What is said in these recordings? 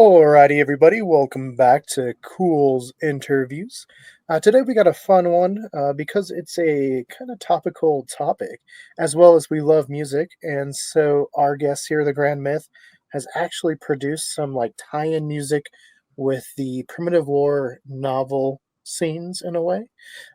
Alrighty, everybody, welcome back to Culz Interviews. Today we got a fun one because it's a kind of topical topic, as well as we love music. And so our guest here, the Grand Myth, has actually produced some like tie-in music with the Primitive War novel scenes in a way.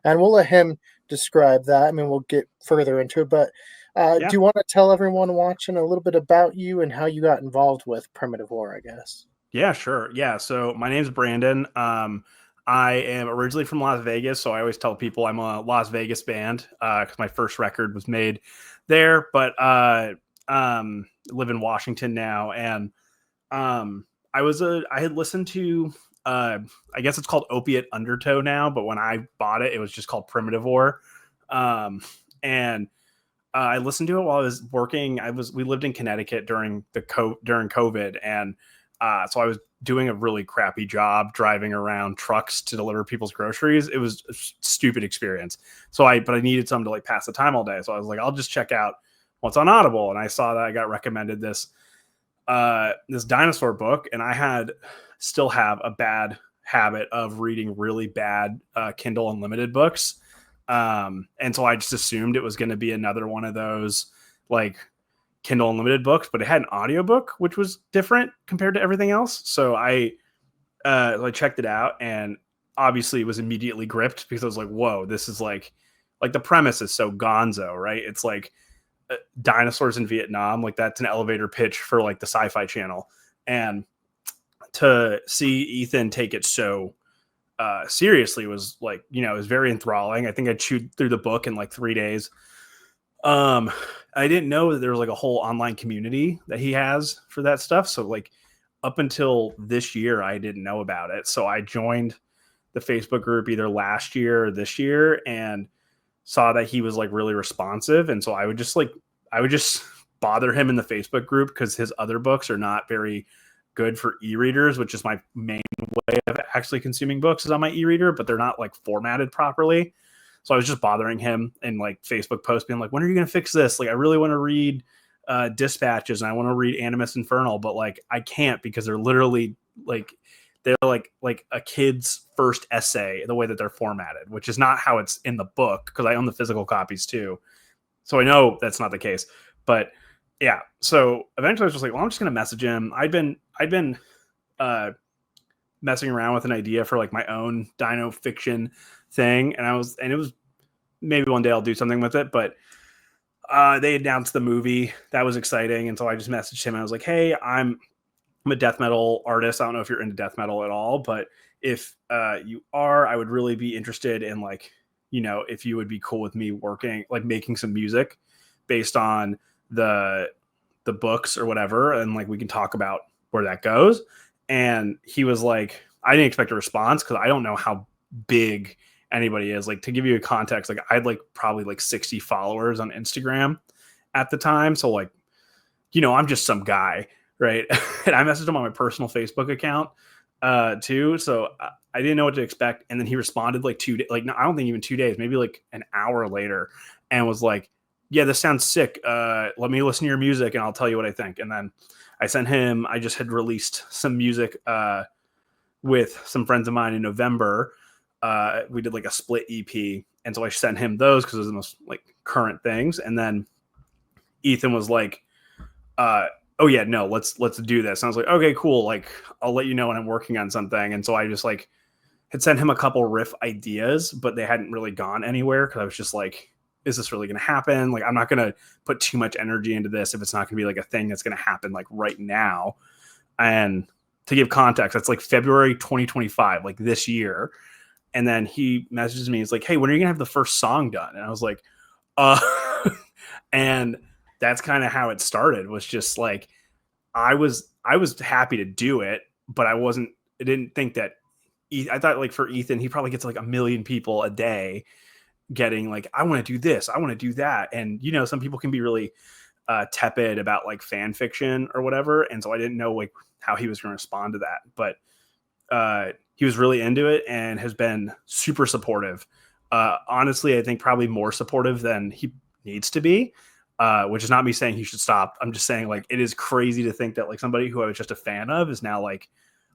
And we'll let him describe that. I mean, we'll get further into it, but do Yeah. you want to tell everyone watching a little bit about you and how you got involved with Primitive War, I guess? Yeah, sure. Yeah. So my name's Brandon. I am originally from Las Vegas, so I always tell people I'm a Las Vegas band because my first record was made there. But live in Washington now, and I had listened to uh, I guess it's called Opiate Undertow now, but when I bought it, it was just called Primitive War. And I listened to it while I was working. We lived in Connecticut during COVID, and so I was doing a really crappy job driving around trucks to deliver people's groceries. It was a stupid experience. But I needed something to like pass the time all day. So I was like, I'll just check out what's on Audible. And I saw that I got recommended this dinosaur book, and still have a bad habit of reading really bad Kindle Unlimited books. And so I just assumed it was going to be another one of those like Kindle Unlimited books, but it had an audiobook, which was different compared to everything else. So I checked it out, and obviously was immediately gripped because I was like, whoa, this is like the premise is so gonzo, right? It's like dinosaurs in Vietnam. Like that's an elevator pitch for like the Sci-Fi Channel. And to see Ethan take it so seriously was like, it was very enthralling. I think I chewed through the book in like 3 days. I didn't know that there was like a whole online community that he has for that stuff. So like up until this year, I didn't know about it. So I joined the Facebook group either last year or this year and saw that he was like really responsive. And so I would just bother him in the Facebook group because his other books are not very good for e-readers, which is my main way of actually consuming books is on my e-reader, but they're not like formatted properly. So I was just bothering him in like Facebook posts being like, when are you going to fix this? Like, I really want to read Dispatches and I want to read Animus Infernal, but like I can't because they're literally they're like a kid's first essay the way that they're formatted, which is not how it's in the book because I own the physical copies too. So I know that's not the case, but yeah. So eventually I was just like, well, I'm just going to message him. I'd been uh, messing around with an idea for like my own dino fiction thing, and it was maybe one day I'll do something with it, but they announced the movie. That was exciting, and so I just messaged him and I was like, hey, I'm a death metal artist. I don't know if you're into death metal at all, but if you are, I would really be interested in like, if you would be cool with me working, like making some music based on the books or whatever, and like we can talk about where that goes. And he was like, I didn't expect a response because I don't know how big anybody is. Like to give you a context, like I had like probably like 60 followers on Instagram at the time. So like, I'm just some guy, right? And I messaged him on my personal Facebook account too. So I didn't know what to expect. And then he responded like no, I don't think even 2 days, maybe like an hour later, and was like, yeah, this sounds sick. Let me listen to your music and I'll tell you what I think. And then I just had released some music with some friends of mine in November. We did like a split EP. And so I sent him those because it was the most like current things. And then Ethan was like, oh yeah, no, let's do this. And I was like, okay, cool. Like I'll let you know when I'm working on something. And so I just like had sent him a couple riff ideas, but they hadn't really gone anywhere. Cause I was just like, is this really going to happen? Like, I'm not going to put too much energy into this if it's not going to be like a thing that's going to happen like right now. And to give context, that's like February 2025, like this year. And then he messages me. He's like, hey, when are you going to have the first song done? And I was like, uh, and that's kind of how it started, was just like, I was happy to do it, but I didn't think that I thought like for Ethan, he probably gets like a million people a day getting like, I want to do this, I want to do that. And, some people can be really tepid about like fan fiction or whatever. And so I didn't know like how he was going to respond to that, but he was really into it and has been super supportive. Honestly, I think probably more supportive than he needs to be, which is not me saying he should stop. I'm just saying like, it is crazy to think that like somebody who I was just a fan of is now like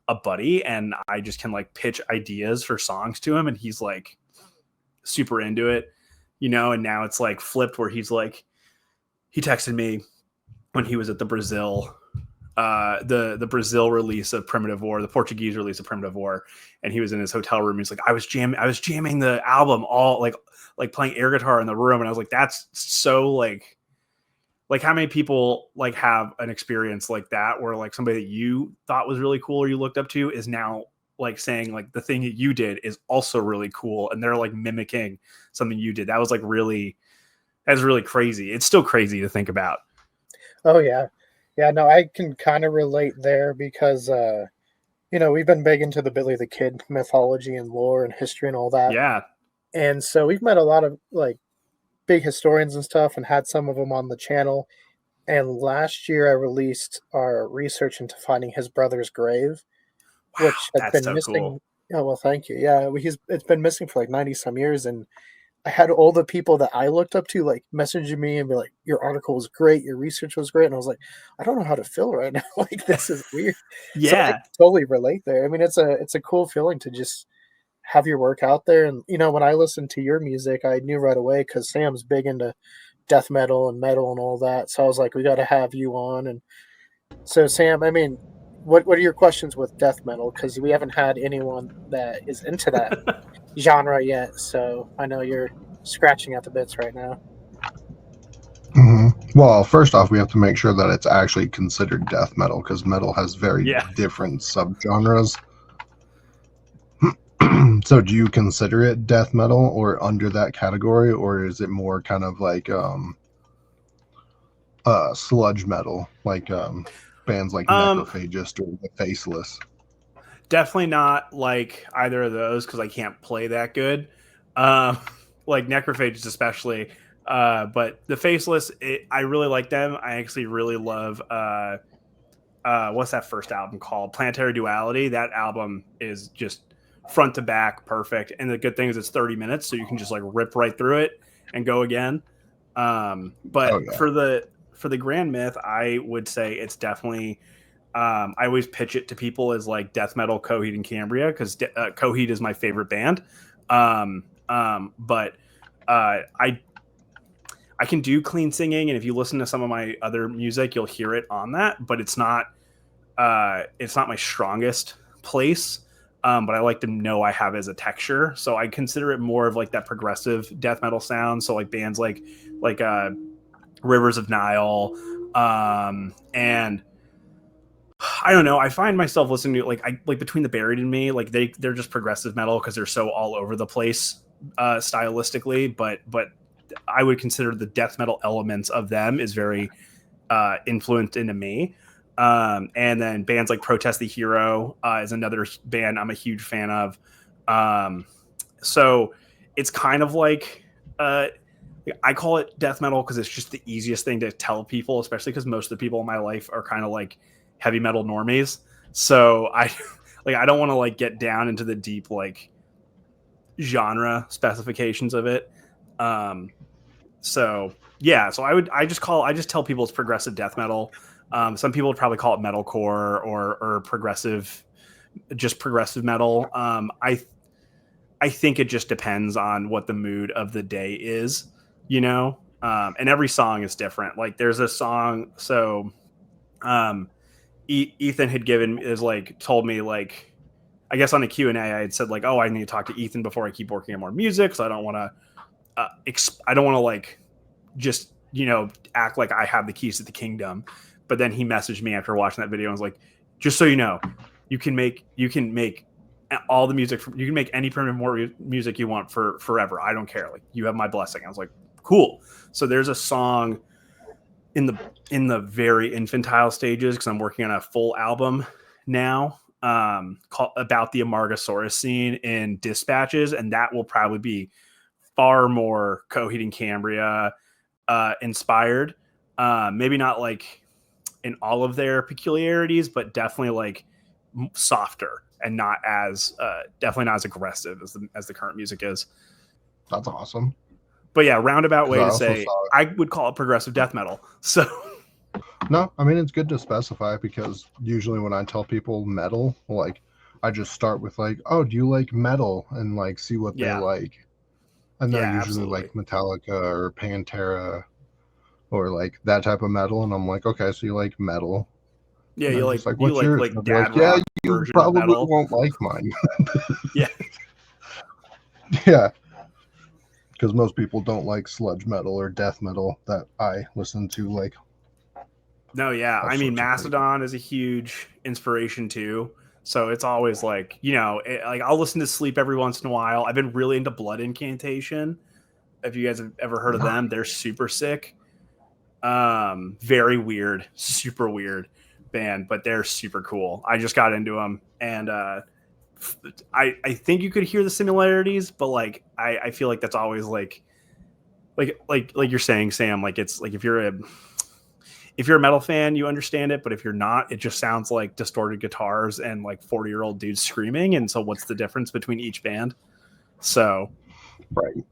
a buddy, and I just can like pitch ideas for songs to him, and he's like super into it, and now it's like flipped where he's like, he texted me when he was at the Brazil the Brazil release of Primitive War, the Portuguese release of Primitive War, and he was in his hotel room. He's like, I was jamming the album all like playing air guitar in the room, and I was like, that's so like how many people like have an experience like that where like somebody that you thought was really cool or you looked up to is now like saying like the thing that you did is also really cool, and they're like mimicking something you did. That's really crazy. It's still crazy to think about. Oh yeah. Yeah, no, I can kind of relate there because we've been big into the Billy the Kid mythology and lore and history and all that. Yeah. And so we've met a lot of like big historians and stuff and had some of them on the channel. And last year I released our research into finding his brother's grave, Wow, which had that's been so missing. cool. Oh, well, thank you. Yeah, it's been missing for like 90 some years, and I had all the people that I looked up to like messaging me and be like, "Your article was great, your research was great," and I was like, "I don't know how to feel right now. Like this is weird." So I Yeah. totally relate there. I mean, it's a cool feeling to just have your work out there. And when I listened to your music, I knew right away because Sam's big into death metal and metal and all that. So I was like, we got to have you on. And so, Sam, I mean, what are your questions with death metal? Because we haven't had anyone that is into that genre yet. So I know you're scratching at the bits right now. Well, first off, we have to make sure that it's actually considered death metal because metal has very Yeah. different subgenres. So, do you consider it death metal or under that category, or is it more kind of like sludge metal, like bands like Um, Necrophagist or The Faceless? Definitely not like either of those because I can't play that good. Um, like Necrophages especially. But the Faceless, I really like them. I actually really love what's that first album called? Planetary Duality. That album is just front to back perfect. And the good thing is it's 30 minutes, so you can just like rip right through it and go again. Oh But yeah, for the Grand Myth, I would say it's definitely I always pitch it to people as like death metal Coheed and Cambria because Coheed is my favorite band. But I can do clean singing, and if you listen to some of my other music, you'll hear it on that. But it's not my strongest place. But I like to know I have it as a texture, so I consider it more of like that progressive death metal sound. So like bands like Rivers of Nile, and I don't know. I find myself listening to like Between the Buried and Me, like they're just progressive metal because they're so all over the place stylistically. But I would consider the death metal elements of them is very influenced into me. And then bands like Protest the Hero is another band I'm a huge fan of. So it's kind of like I call it death metal because it's just the easiest thing to tell people, especially because most of the people in my life are kind of like heavy metal normies. So I don't want to like get down into the deep like genre specifications of it. So yeah, so I just tell people it's progressive death metal. Some people would probably call it metalcore or progressive metal. I think it just depends on what the mood of the day is, and every song is different. Like there's a song, so um, Ethan had told me like, I guess on a Q&A I had said like, oh, I need to talk to Ethan before I keep working on more music, so I don't want to I don't want to like just act like I have the keys to the kingdom. But then he messaged me after watching that video and was like, just so you know, you can make all the music you can make any primitive music you want for forever. I don't care. Like you have my blessing. I was like, cool. So there's a song in the very infantile stages because I'm working on a full album now called about the Amargasaurus scene in Dispatches, and that will probably be far more Coheed and Cambria inspired. Maybe not like in all of their peculiarities, but definitely like softer and not as definitely not as aggressive as the current music is. that's awesome. But yeah, roundabout Because way I to also say saw I would call it progressive death metal. So No, I mean it's good to specify because usually when I tell people metal, like I just start with like, oh, do you like metal, and like see what they Yeah. like, and they're Yeah, usually absolutely. like Metallica or Pantera or like that type of metal, and I'm like, okay, so you like metal, Yeah, and you they're like just like, you what's yours? like And I'll be like, dad yeah, rock you version of probably metal. won't like mine. Yeah. Yeah, because most people don't like sludge metal or death metal that I listen to, like No, yeah. all I mean, sorts of crazy. Mastodon is a huge inspiration too. So it's always like, like I'll listen to Sleep every once in a while. I've been really into Blood Incantation. If you guys have ever heard of them, they're super sick. Very weird, super weird band, but they're super cool. I just got into them, and I think you could hear the similarities, but like I feel like that's always like you're saying, Sam. Like it's like if you're a metal fan, you understand it, but if you're not, it just sounds like distorted guitars and like 40-year-old dudes screaming. And so, what's the difference between each band? So, Right.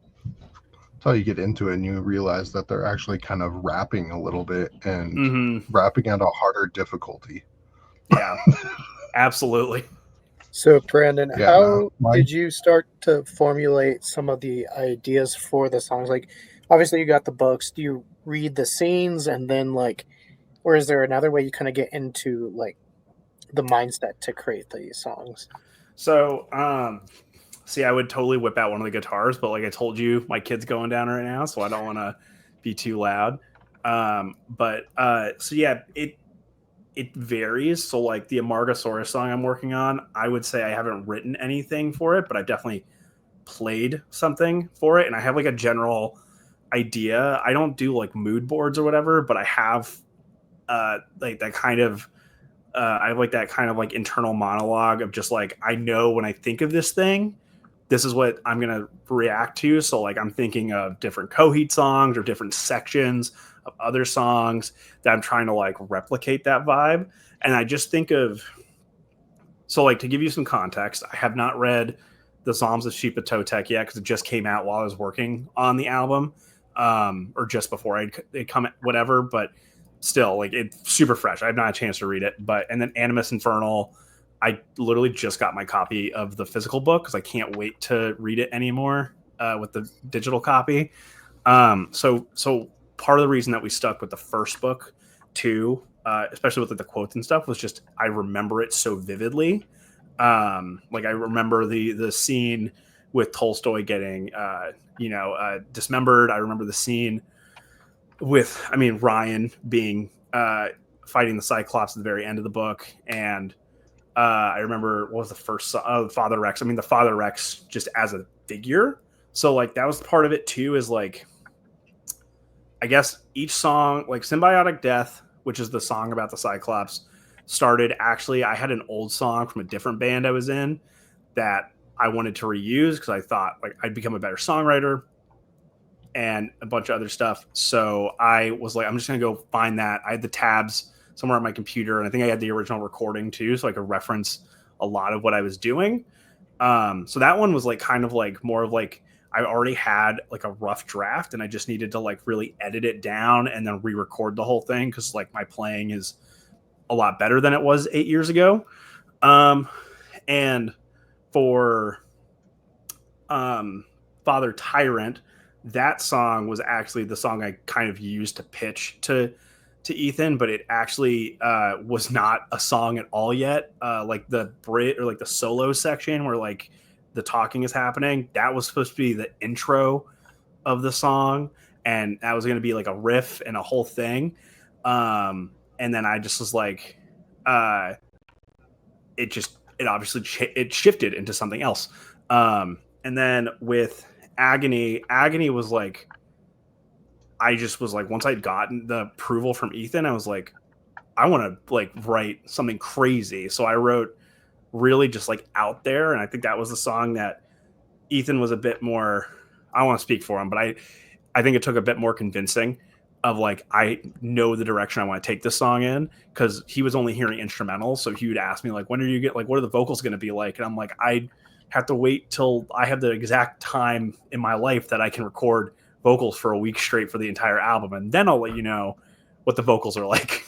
Until you get into it and you realize that they're actually kind of rapping a little bit and rapping at a harder difficulty. Yeah, absolutely. So, Brandon, Yeah, no, how did you start to formulate some of the ideas for the songs? Like, obviously, you got the books. Do you read the scenes and then, like, or is there another way you kind of get into, like, the mindset to create these songs? So, see, I would totally whip out one of the guitars, but like I told you, my kid's going down right now, so I don't want to be too loud. So yeah, it varies. So like the Amargasaurus song I'm working on, I would say I haven't written anything for it, but I've definitely played something for it, and I have like a general idea. I don't do like mood boards or whatever, but I have like that kind of I have like that kind of like internal monologue of just like I know when I think of this thing, this is what I'm gonna react to. So like I'm thinking of different Coheed songs or different sections of other songs that I'm trying to like replicate that vibe. And I just think of so like to give you some context, I have not read the Psalms of Sheep Totec yet because it just came out while I was working on the album, or just before it come whatever. But still, like it's super fresh. I have not a chance to read it. But and then Animus Infernal, I literally just got my copy of the physical book because I can't wait to read it anymore with the digital copy. So part of the reason that we stuck with the first book too, especially with like, the quotes and stuff, was just I remember it so vividly. Like I remember the scene with Tolstoy getting dismembered. I remember the scene with Ryan being fighting the Cyclops at the very end of the book, and I remember what was the first Father Rex. The Father Rex just as a figure. So like that was part of it too. Is like I guess each song, like Symbiotic Death, which is the song about the Cyclops, started actually. I had an old song from a different band I was in that I wanted to reuse because I thought like I'd become a better songwriter and a bunch of other stuff. So I was like, I'm just gonna go find that. I had the tabs somewhere on my computer, and I think I had the original recording too, so I could reference a lot of what I was doing. So that one was like kind of like more of like I already had like a rough draft, and I just needed to like really edit it down and then re-record the whole thing because like my playing is a lot better than it was 8 years ago. And for Father Tyrant, that song was actually the song I kind of used to pitch to Ethan, but it actually was not a song at all yet. Like the Brit or like the solo section where like the talking is happening, that was supposed to be the intro of the song, and that was going to be like a riff and a whole thing. And then I just was like, it obviously it shifted into something else. And then with Agony was like, I just was like, once I'd gotten the approval from Ethan, I was like, I want to like write something crazy. So I wrote really just like out there. And I think that was the song that Ethan was a bit more, I don't want to speak for him, but I think it took a bit more convincing of like, I know the direction I want to take this song in, because he was only hearing instrumentals. So he would ask me like, when are you get like, what are the vocals going to be like? And I'm like, I have to wait till I have the exact time in my life that I can record vocals for a week straight for the entire album, and then I'll let you know what the vocals are like.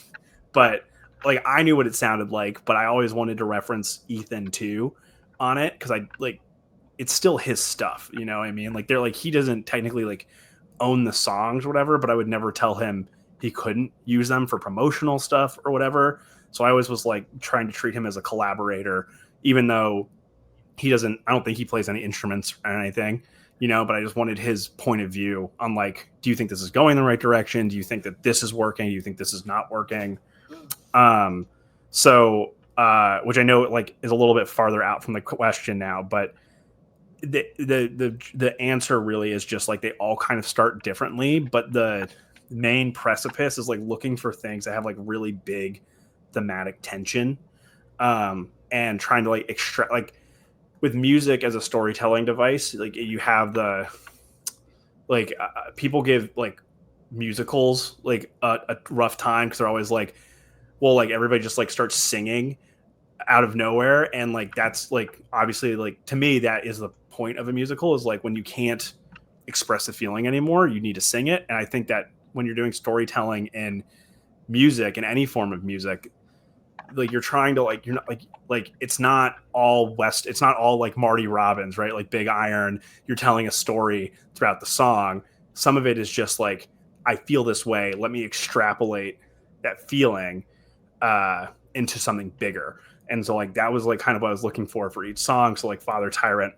but like I knew what it sounded like, but I always wanted to reference Ethan too on it because I like it's still his stuff, you know what I mean? Like they're like he doesn't technically like own the songs or whatever, but I would never tell him he couldn't use them for promotional stuff or whatever. So I always was like trying to treat him as a collaborator, even though he doesn't, I don't think he plays any instruments or anything, you know, but I just wanted his point of view on like, do you think this is going in the right direction? Do you think that this is working? Do you think this is not working? Um, which I know like is a little bit farther out from the question now, but the answer really is just like they all kind of start differently, but the main precipice is like looking for things that have like really big thematic tension, and trying to like extract like with music as a storytelling device, like you have the like people give like musicals like a rough time because they're always like, well, like everybody just like starts singing out of nowhere, and like that's like obviously like to me that is the point of a musical is like when you can't express a feeling anymore, you need to sing it. And I think that when you're doing storytelling in music in any form of music, like you're trying to like you're not like it's not all west, it's not all like Marty Robbins, right? Like Big Iron, you're telling a story throughout the song. Some of it is just like I feel this way, let me extrapolate that feeling into something bigger. And so like that was like kind of what I was looking for each song. So like Father Tyrant,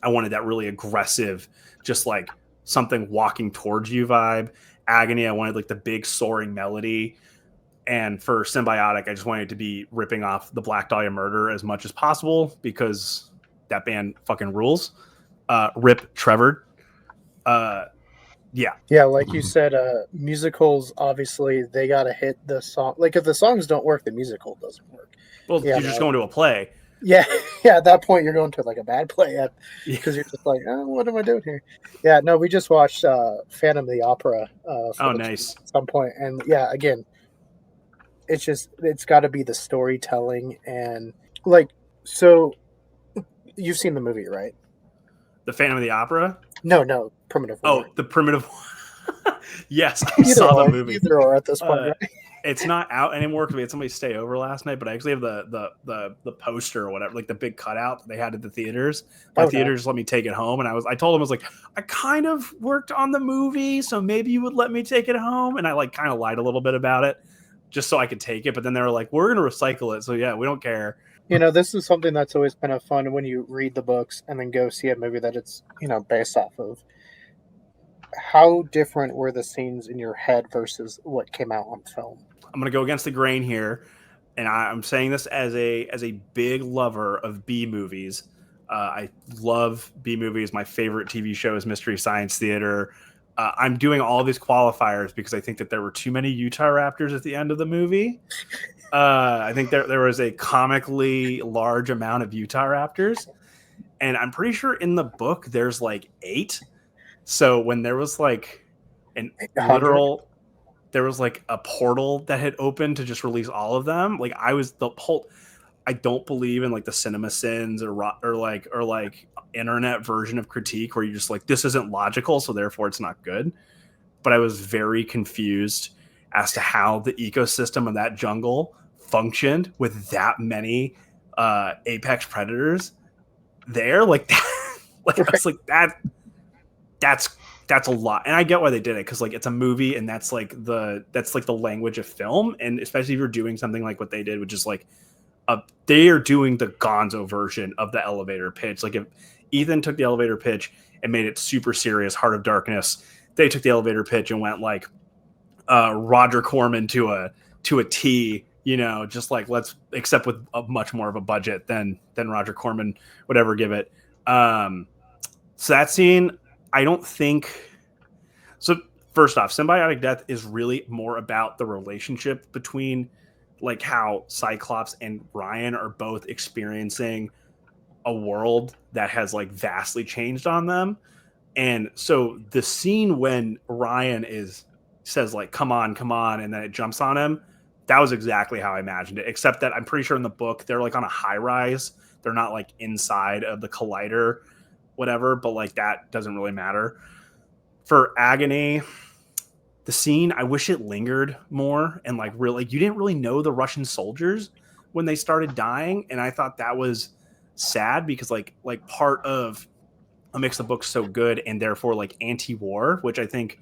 I wanted that really aggressive, just like something walking towards you vibe. Agony, I wanted like the big soaring melody. And for Symbiotic, I just wanted to be ripping off the Black Dahlia Murder as much as possible because that band fucking rules. Rip Trevor. Yeah. Yeah, like you said, musicals obviously they gotta hit the song. Like if the songs don't work, the musical doesn't work. Well, Yeah, you're just going to a play. yeah, yeah. At that point, you're going to like a bad play Yeah. because you're just like, oh, what am I doing here? Yeah, no, we just watched Phantom of the Opera Oh, nice. at some point, and yeah, again, it's got to be the storytelling and like so. You've seen the movie, right? The Phantom of the Opera? No, Primitive War. Oh, the Primitive. Yes, I saw the movie. Either or at this point, right? It's not out anymore because we had somebody stay over last night. But I actually have the poster or whatever, like the big cutout that they had at the theaters. My theaters let me take it home, and I told them I was like, I kind of worked on the movie, so maybe you would let me take it home. And I like kind of lied a little bit about it, just so I could take it. But then they were like, we're gonna recycle it, so yeah, we don't care. You know, this is something that's always kind of fun when you read the books and then go see a movie that it's, based off of. How different were the scenes in your head versus what came out on film? I'm going to go against the grain here, and I'm saying this as a big lover of B movies. I love B movies. My favorite TV show is Mystery Science Theater. I'm doing all these qualifiers because I think that there were too many Utah Raptors at the end of the movie. I think there was a comically large amount of Utah Raptors, and I'm pretty sure in the book there's like 8. So when there was like an 100? literal, there was like a portal that had opened to just release all of them. Like I was the whole. I don't believe in like the cinema sins or like internet version of critique where you're just like this isn't logical, so therefore it's not good. But I was very confused as to how the ecosystem of that jungle functioned with that many apex predators there. Like that, like I was like that's a lot, and I get why they did it because like it's a movie and that's like the language of film, and especially if you're doing something like what they did, which is like they are doing the Gonzo version of the elevator pitch. Like if Ethan took the elevator pitch and made it super serious, Heart of Darkness, they took the elevator pitch and went like Roger Corman to a T, just like let's except with a much more of a budget than Roger Corman would ever give it. So that scene, I don't think so. First off, Symbiotic Death is really more about the relationship between like how Cyclops and Ryan are both experiencing a world that has like vastly changed on them. And so the scene when Ryan says like, come on, and then it jumps on him, that was exactly how I imagined it, except that I'm pretty sure in the book, they're like on a high rise. They're not like inside of the collider, whatever, but like that doesn't really matter. For Agony, the scene, I wish it lingered more, and like really, like, you didn't really know the Russian soldiers when they started dying, and I thought that was sad because like part of what makes the book so good and therefore like anti-war, which I think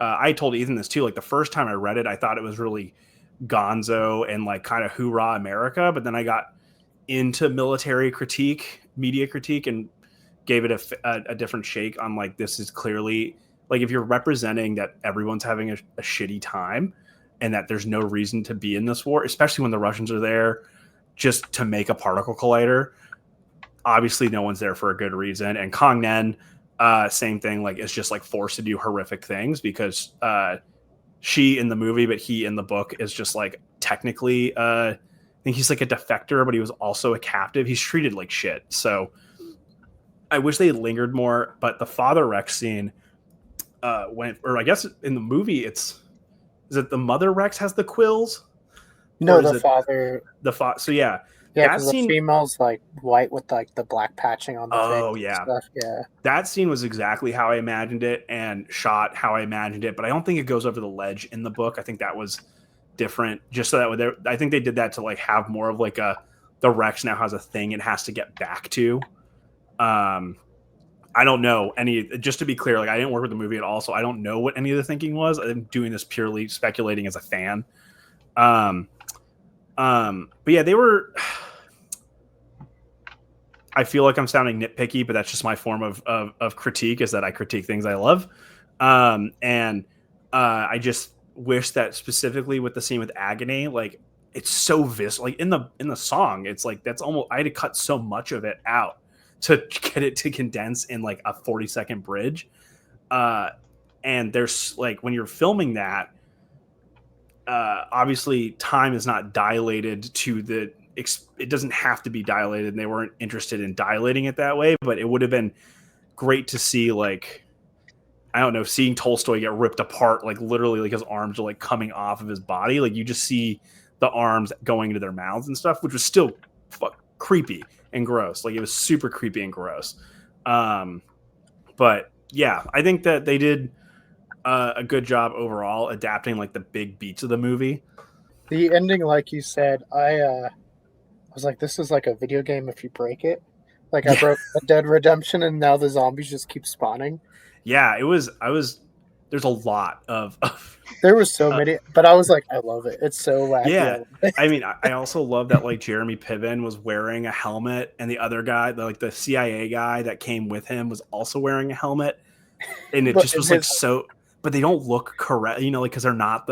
I told Ethan this too. Like the first time I read it, I thought it was really gonzo and like kind of hoorah America, but then I got into military critique, media critique, and gave it a different shake on like, this is clearly like, if you're representing that everyone's having a shitty time and that there's no reason to be in this war, especially when the Russians are there just to make a particle collider, obviously no one's there for a good reason. And Kong Nen, same thing, like is just like forced to do horrific things because she in the movie, but he in the book is just like technically I think he's like a defector, but he was also a captive. He's treated like shit. So I wish they had lingered more. But the Father Rex scene, or I guess in the movie, is it the Mother Rex has the quills? No, the father. So yeah, yeah, because the female's like white with like the black patching on the face. Oh yeah, stuff. Yeah. That scene was exactly how I imagined it and shot how I imagined it. But I don't think it goes over the ledge in the book. I think that was different, just so that I think they did that to like have more of like the Rex now has a thing it has to get back to. I don't know any. Just to be clear, like I didn't work with the movie at all, so I don't know what any of the thinking was. I'm doing this purely speculating as a fan. But yeah, they were. I feel like I'm sounding nitpicky, but that's just my form of critique, is that I critique things I love. And I just wish that specifically with the scene with Agony, like it's so like in the song, it's like, that's almost, I had to cut so much of it out to get it to condense in like a 40-second bridge. And there's like, when you're filming that, obviously time is not dilated to it doesn't have to be dilated, and they weren't interested in dilating it that way, but it would have been great to see, like, I don't know, seeing Tolstoy get ripped apart, like literally like his arms are like coming off of his body. Like you just see the arms going into their mouths and stuff, which was still creepy and gross. Like it was super creepy and gross. But yeah, I think that they did a good job overall adapting like the big beats of the movie. The ending, like you said, I was like, this is like a video game if you break it. Like I broke Red Dead Redemption, and now the zombies just keep spawning. Yeah, there's a lot of there was so many, but I was like, I love it. It's so wacky. Yeah. I mean, I also love that like Jeremy Piven was wearing a helmet, and the other guy, the CIA guy that came with him, was also wearing a helmet. And it just was like so, but they don't look correct, like, because they're not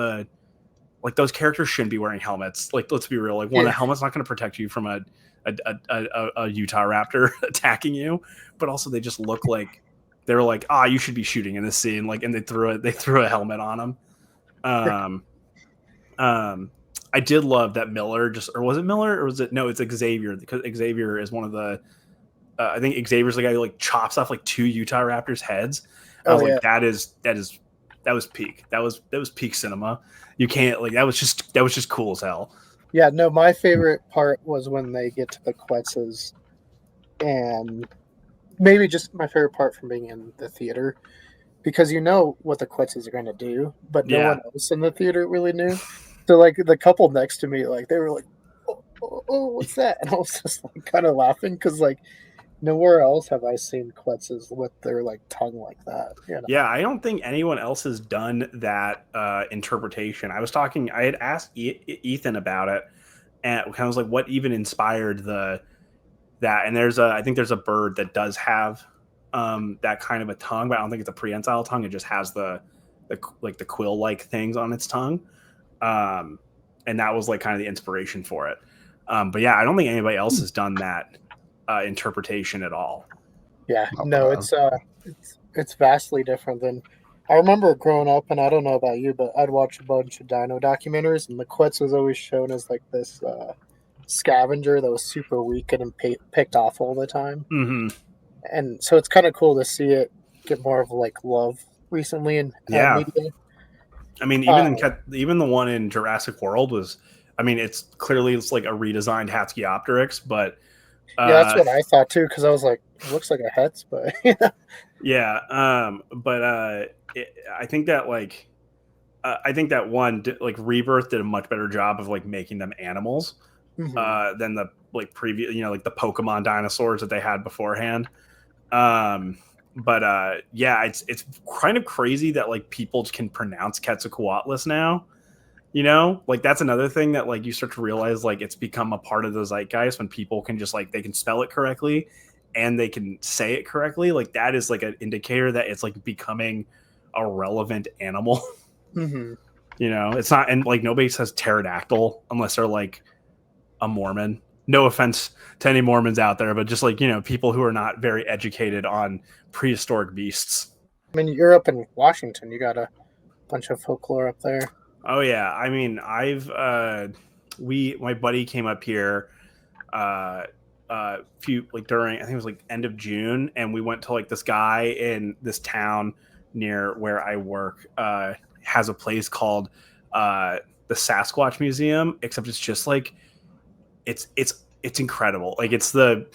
like those characters shouldn't be wearing helmets. Like, let's be real. Like, a helmet's not going to protect you from a Utah Raptor attacking you, but also they just look like they're like, you should be shooting in this scene. Like, and they threw a helmet on them. I did love that Miller or was it Miller or was it? No, it's Xavier, because Xavier is one of the, I think Xavier's the guy who like chops off like 2 Utah Raptors heads. I was like, that was peak. That was peak cinema. You can't, like, that was just cool as hell. Yeah, no, my favorite part was when they get to the Quetzes, and maybe just my favorite part from being in the theater, because you know what the Quetzes are going to do, but no one else in the theater really knew. So, like, the couple next to me, like, they were like, oh, what's that? And I was just like kind of laughing because, like, nowhere else have I seen Quetzes with their like tongue like that. Yeah, I don't think anyone else has done that interpretation. I had asked Ethan about it, and I was like, what even inspired that? And I think there's a bird that does have that kind of a tongue, but I don't think it's a prehensile tongue. It just has the quill like things on its tongue, and that was like kind of the inspiration for it. But yeah, I don't think anybody else has done that interpretation at all. Yeah, no, it's vastly different than I remember growing up, and I don't know about you, but I'd watch a bunch of dino documentaries, and the Quetz was always shown as like this scavenger that was super weak and picked off all the time. Mm-hmm. And so it's kind of cool to see it get more of like love recently in media. I mean, even the one in Jurassic World was, I mean, it's like a redesigned Hatschioprix, but yeah, that's what I thought too, because I was like, it looks like a Hetz, but yeah. But I think that like I think that one, like Rebirth, did a much better job of like making them animals than the like previous, like the Pokemon dinosaurs that they had beforehand. But yeah, it's kind of crazy that like people can pronounce Quetzalcoatlus now. Like that's another thing that like you start to realize like it's become a part of the zeitgeist when people can just like they can spell it correctly and they can say it correctly. Like that is like an indicator that it's like becoming a relevant animal. It's not, and like nobody says pterodactyl unless they're like a Mormon. No offense to any Mormons out there, but just like people who are not very educated on prehistoric beasts. I mean, you're up in Washington. You got a bunch of folklore up there. Oh yeah, I mean, my buddy came up here, few like during I think it was like end of June, and we went to like this guy in this town near where I work, has a place called the Sasquatch Museum, except it's just like it's incredible. Like it's the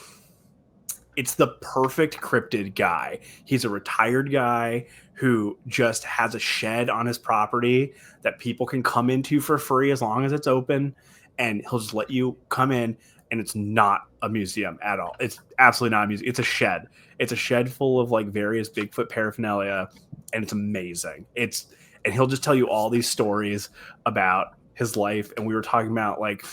perfect cryptid guy. He's a retired guy who just has a shed on his property that people can come into for free as long as it's open, and he'll just let you come in, and it's not a museum at all. It's absolutely not a museum. It's a shed. It's a shed full of like various Bigfoot paraphernalia, and it's amazing. And he'll just tell you all these stories about his life. And we were talking about like,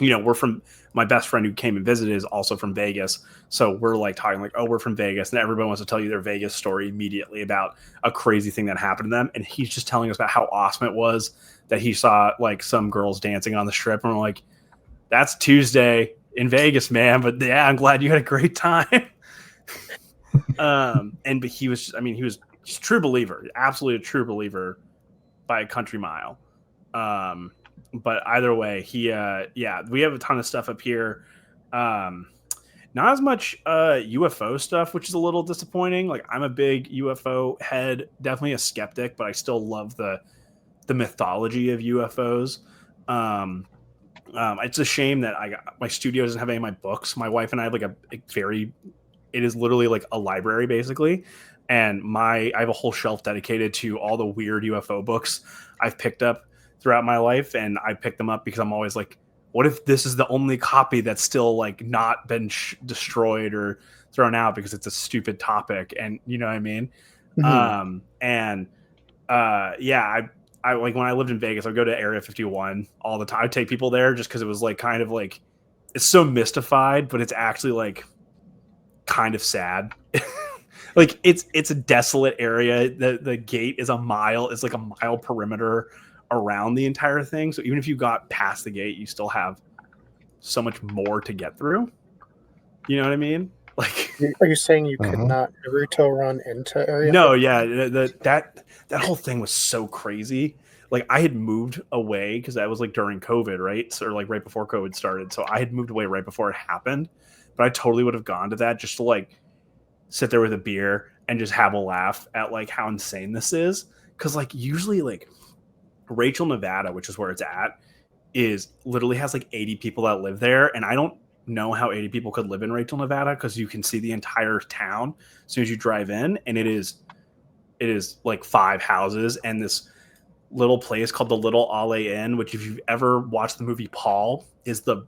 we're from, my best friend who came and visited is also from Vegas. So we're like talking like, oh, we're from Vegas. And everybody wants to tell you their Vegas story immediately about a crazy thing that happened to them. And he's just telling us about how awesome it was that he saw like some girls dancing on the strip. And we're like, that's Tuesday in Vegas, man. But yeah, I'm glad you had a great time. But he was a true believer, absolutely a true believer by a country mile. But either way, we have a ton of stuff up here. Not as much UFO stuff, which is a little disappointing. Like I'm a big UFO head, definitely a skeptic, but I still love the mythology of UFOs. It's a shame that my studio doesn't have any of my books. My wife and I have like it is literally like a library basically. And I have a whole shelf dedicated to all the weird UFO books I've picked up throughout my life. And I pick them up because I'm always like, what if this is the only copy that's still like not been destroyed or thrown out because it's a stupid topic? And you know what I mean? I like when I lived in Vegas, I'd go to Area 51 all the time. I'd take people there just because it was like kind of like, it's so mystified, but it's actually like kind of sad. Like it's a desolate area. The gate is a mile. It's like a mile perimeter around the entire thing. So even if you got past the gate, you still have so much more to get through. You know what I mean? Like, are you saying you could not Naruto run into Area? No, yeah, that whole thing was so crazy. Like I had moved away because that was like during COVID, right? So, or like right before COVID started. So I had moved away right before it happened. But I totally would have gone to that just to like sit there with a beer and just have a laugh at like how insane this is. Because like usually like Rachel, Nevada, which is where it's at, is literally has like 80 people that live there, and I don't know how 80 people could live in Rachel, Nevada, because you can see the entire town as soon as you drive in, and it is like 5 houses and this little place called the Little Ale Inn, which if you've ever watched the movie Paul, is the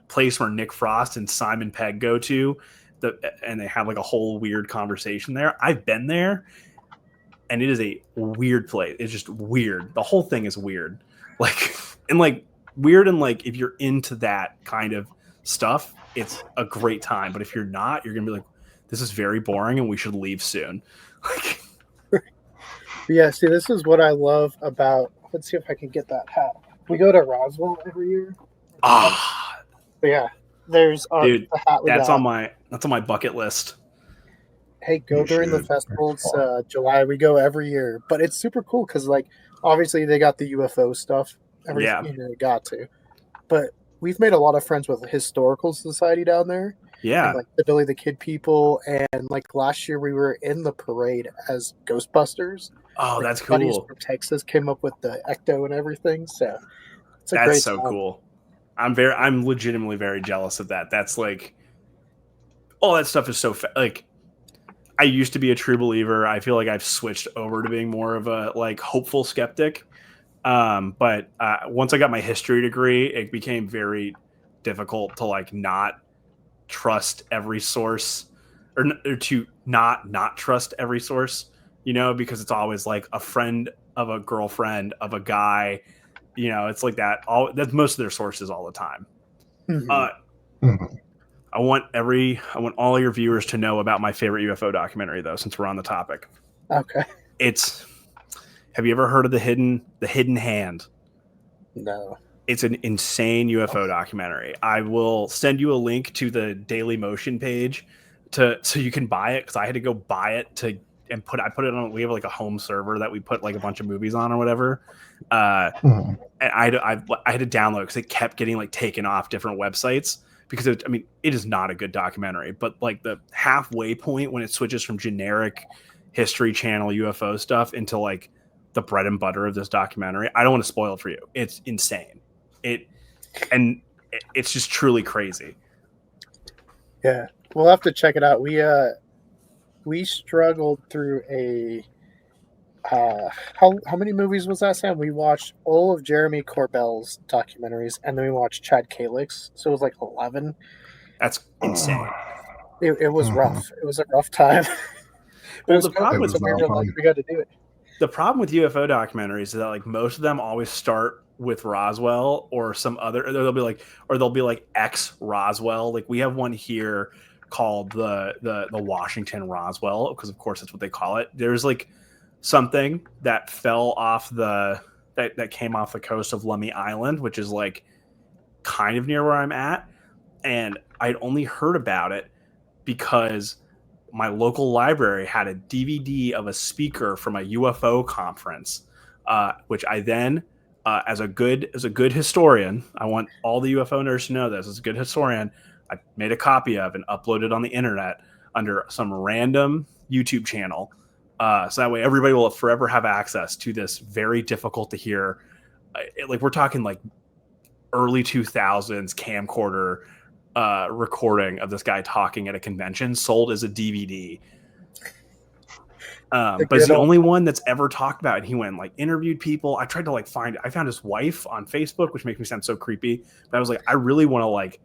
place where Nick Frost and Simon Pegg go to, and they have like a whole weird conversation there. I've been there, and it is a weird place. It's just weird. The whole thing is weird, like and like weird, and like if you're into that kind of stuff, it's a great time. But if you're not, you're gonna be like, this is very boring, and we should leave soon. Like, yeah. See, this is what I love about. Let's see if I can get that hat. We go to Roswell every year. But yeah, there's dude, the hat. That's on my bucket list. Hey, go during the festival. It's July. We go every year, but it's super cool because, like, obviously they got the UFO stuff. They got to. But we've made a lot of friends with the Historical Society down there. Yeah, and, like the Billy the Kid people, and like last year we were in the parade as Ghostbusters. Oh, like, that's cool. Buddies from Texas came up with the ecto and everything. So that's so cool. I'm legitimately very jealous of that. That's like all that stuff is so like. I used to be a true believer. I feel like I've switched over to being more of a like hopeful skeptic. But once I got my history degree, it became very difficult to like not trust every source, or to not trust every source, because it's always like a friend of a girlfriend of a guy, it's like that. That's most of their sources all the time. Mhm. Mhm. I want all your viewers to know about my favorite UFO documentary, though, since we're on the topic. Okay. Have you ever heard of the Hidden Hand? No. It's an insane UFO documentary. I will send you a link to the Daily Motion page so you can buy it, because I had to go buy it I put it on. We have like a home server that we put like a bunch of movies on or whatever. Mhm. And I had to download because it kept getting like taken off different websites, because it is not a good documentary. But like the halfway point when it switches from generic History Channel UFO stuff into like the bread and butter of this documentary, I don't want to spoil it for you. It's insane. It's just truly crazy. Yeah, we'll have to check it out. We struggled through a how many movies was that, Sam? We watched all of Jeremy Corbell's documentaries, and then we watched Chad Kalick's, so it was like 11. That's insane. It was Mhm. rough. It was a rough time, but it Well, was cool. It So was we not were like, fun. we got to do it. the problem with UFO documentaries is that like most of them always start with Roswell or some other, or they'll be like X Roswell. Like we have one here called the Washington Roswell, because of course that's what they call it. There's like something that fell off that came off the coast of Lummi Island, which is like kind of near where I'm at, and I'd only heard about it because my local library had a DVD of a speaker from a UFO conference, which I then, as a good historian, I want all the UFO nerds to know this. As a good historian, I made a copy of and uploaded on the internet under some random YouTube channel, so that way everybody will forever have access to this very difficult to hear. Like we're talking like early 2000s camcorder recording of this guy talking at a convention, sold as a DVD. The But it's good the old only one that's ever talked about. And he went and like interviewed people. I tried to like I found his wife on Facebook, which makes me sound so creepy. But I was like, I really want to like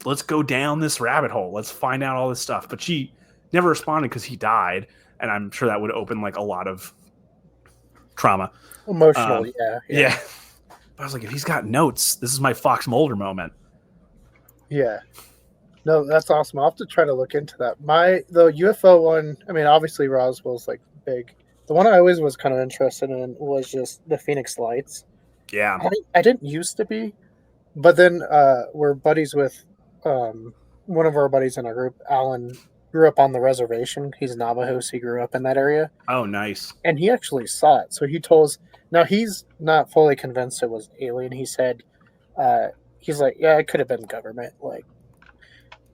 let's go down this rabbit hole. Let's find out all this stuff. But she never responded because he died, and I'm sure that would open like a lot of trauma. emotional. Yeah, Yeah. But I was like, if he's got notes, this is my Fox Mulder moment. yeah. No, that's awesome. I'll have to try to look into that. The UFO one, I mean, obviously Roswell's like big. The one I always was kind of interested in was just the Phoenix Lights. Yeah. I didn't used to be, but then we're buddies with one of our buddies in our group. Alan grew up on the reservation. He's Navajo, so he grew up in that area, Oh, nice. and he actually saw it. So he told us. Now he's not fully convinced it was alien. He said, he's like, yeah, it could have been government, like,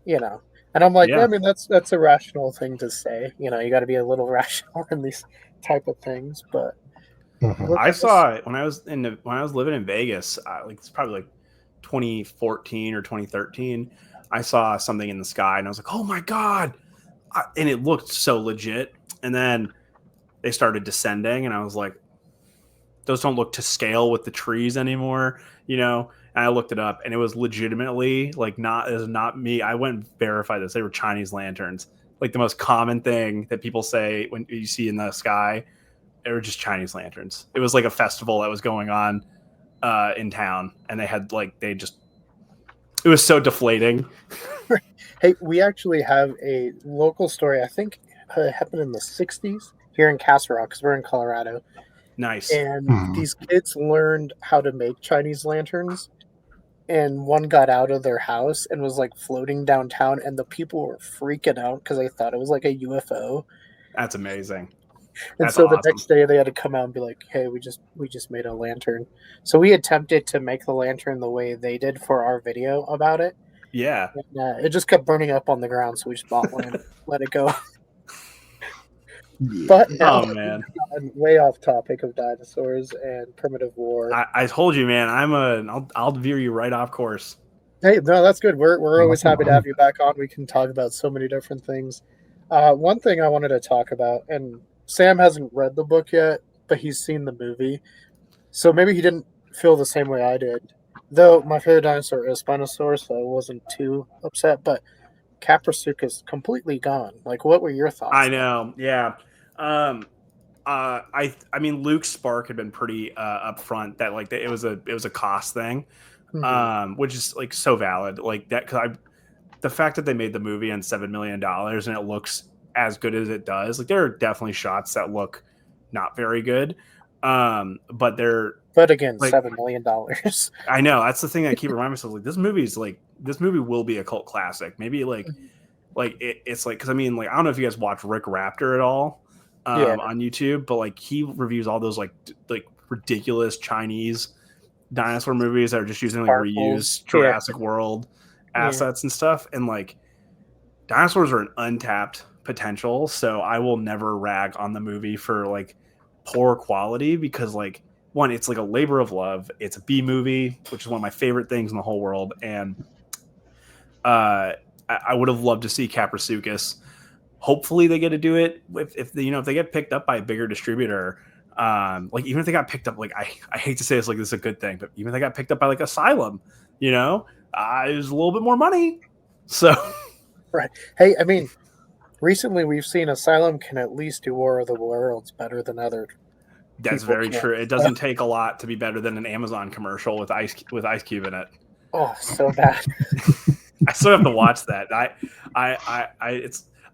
you know. And I'm like, yeah, I Yeah. mean, that's a rational thing to say. You got to be a little rational in these type of things. But Mhm. I saw it when I was living in Vegas. Like it's probably like 2014 or 2013. I saw something in the sky, and I was like, "Oh my god!" And it looked so legit. And then they started descending, and I was like, "Those don't look to scale with the trees anymore," And I looked it up, and it was legitimately like not it was not me. I went and verified this. They were Chinese lanterns, like the most common thing that people say when you see in the sky. They were just Chinese lanterns. It was like a festival that was going on in town, and it was so deflating. hey, we actually have a local story. I think it happened in the '60s here in Castle Rock because we're in Colorado, Nice. and Mhm. these kids learned how to make Chinese lanterns. And one got out of their house and was like floating downtown, and the people were freaking out because they thought it was like a UFO. That's amazing. And That's so the awesome. next day they had to come out and be like, "Hey, we just made a lantern." So we attempted to make the lantern the way they did for our video about it. Yeah. And, it just kept burning up on the ground, so we just bought one and let it go. Yeah. But now Oh man. I'm way off topic of dinosaurs and primitive war. I told you, man. I'll veer you right off course. Hey, no, that's good. We're always Awesome, happy to have man. you back on. We can talk about so many different things. One thing I wanted to talk about, and Sam hasn't read the book yet, but he's seen the movie, so maybe he didn't feel the same way I did. Though my favorite dinosaur is Spinosaurus, so I wasn't too upset. But Caprasuka's completely gone. Like, what were your I thoughts there? know. Yeah. Um, I mean, Luke's Spark had been pretty upfront that like it was a cost thing, Hmm. which is like so valid. Like that because I the fact that they made the movie on $7 million and it looks as good as it does. Like there are definitely shots that look not very good, but they're But again, like $7 million. I know that's the thing I keep reminding myself. Like this movie will be a cult classic. Maybe it's like because I mean like I don't know if you guys watch Rick Raptor at all Yeah, on YouTube, but like he reviews all those like ridiculous Chinese dinosaur movies that are just using like sparkles. reused Yeah, Jurassic World yeah. assets and stuff, and like dinosaurs are an untapped potential. So I will never rag on the movie for like poor quality because like one, it's like a labor of love. It's a B movie, which is one of my favorite things in the whole world, and I would have loved to see Caprasuchus. Hopefully, they get to do it if they, if they get picked up by a bigger distributor. Like even if they got picked up, like I hate to say this, like this is a good thing, but even if they got picked up by like Asylum, there's a little bit more money. So Right. Hey, I mean, recently we've seen Asylum can at least do War of the Worlds better than other that's people very can. true. It doesn't take a lot to be better than an Amazon commercial with Ice Cube in it. Oh, so bad. I still have to watch that. I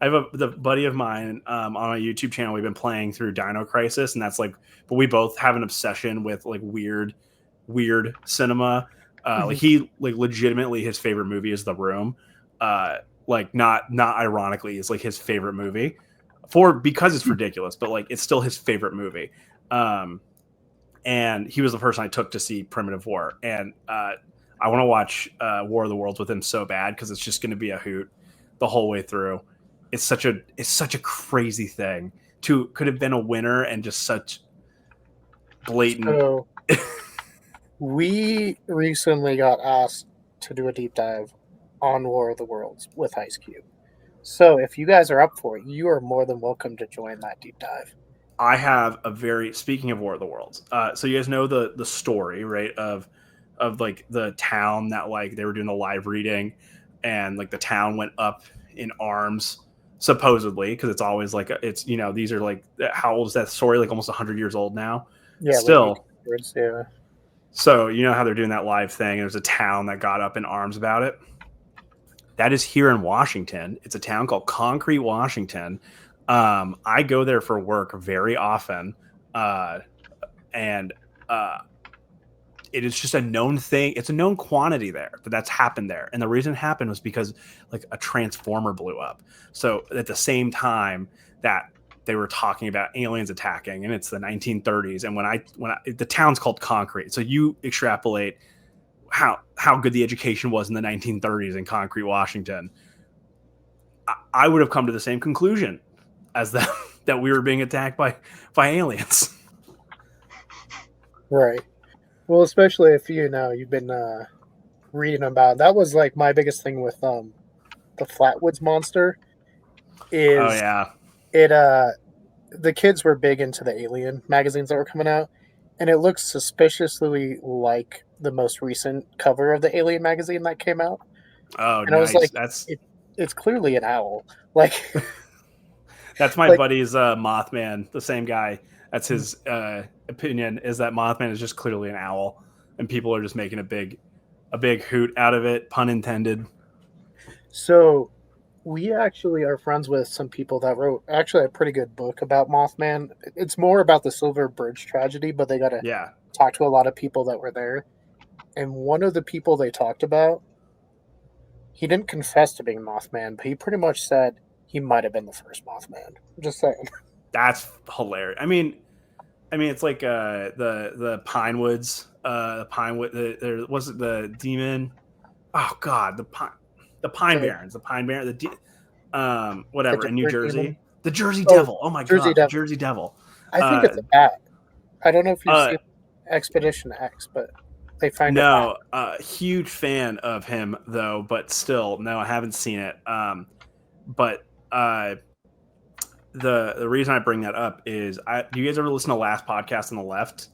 have the buddy of mine on my YouTube channel. We've been playing through Dino Crisis, and that's like, but we both have an obsession with like weird cinema. Like Mhm. he like legitimately his favorite movie is The Room. Like not ironically, is like his favorite movie because it's ridiculous, but like it's still his favorite movie. Um, and he was the person I took to see Primitive War, and I want to watch War of the Worlds with him so bad because it's just going to be a hoot the whole way through. It's such a crazy thing to could have been a winner and just such blatant. So we recently got asked to do a deep dive on War of the Worlds with Ice Cube. So if you guys are up for it, you are more than welcome to join that deep dive. I have a very speaking of War of the Worlds. So you guys know the story, right? Of like the town that like they were doing the live reading, and like the town went up in arms supposedly because it's always like it's these are like how old is that story? Like almost 100 years old now. Yeah, like Still, 1800s. Yeah. so you know how they're doing that live thing. There's a town that got up in arms about it. That is here in Washington. It's a town called Concrete, Washington. I go there for work very often, uh, and uh, it is just a known thing. It's a known quantity there that's happened there, and the reason it happened was because like a transformer blew up. So at the same time that they were talking about aliens attacking, and it's the 1930s, and the town's called Concrete, so you extrapolate how good the education was in the 1930s in Concrete, Washington. I would have come to the same conclusion as that that we were being attacked by aliens. Right. Well, especially if you've been reading about that was like my biggest thing with the Flatwoods monster Oh is yeah, it the kids were big into the Alien magazines that were coming out, and it looks suspiciously like the most recent cover of the Alien magazine that came out. oh And I was nice. like, it's clearly an owl. Like, That's my like buddy's Mothman, the same guy. That's his opinion is that Mothman is just clearly an owl, and people are just making a big hoot out of it, pun intended. so. We actually are friends with some people that wrote actually a pretty good book about Mothman. It's more about the Silver Bridge tragedy, but they got to Yeah, talk to a lot of people that were there. And one of the people they talked about, he didn't confess to being Mothman, but he pretty much said he might have been the first Mothman. I'm just saying. that's hilarious. I mean, it's like the Pine Woods, the Pinewood. There was it the demon. Oh God, the Pine The, Barrens, the Pine Barren, the whatever in New Desert Demon. Jersey, the Jersey Oh, Devil. Oh my Jersey God, the Devil. Jersey Devil. I think Uh, it's a bat. I don't know if you've uh, seen Expedition X, but They find it back. No, huge fan of him though, but still, no, I haven't seen it. But the reason I bring that up is, do you guys ever listen to Last Podcast on the Left?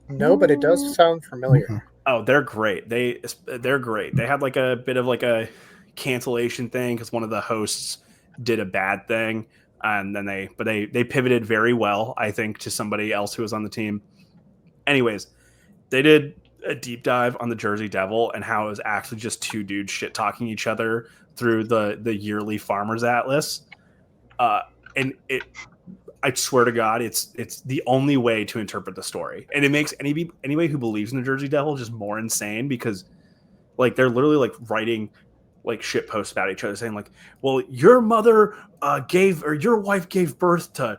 No, but it does sound familiar. Oh, they're great. They're great. They had like a bit of like a cancellation thing because one of the hosts did a bad thing, and then they pivoted very well, I think, to somebody else who was on the team. Anyways, they did a deep dive on the Jersey Devil and how it was actually just two dudes shit talking each other through the yearly Farmers Atlas. And I swear to God, it's the only way to interpret the story, and it makes anybody who believes in the Jersey Devil just more insane because, like, they're literally like writing like shit posts about each other, saying like, "Well, your mother your wife gave birth to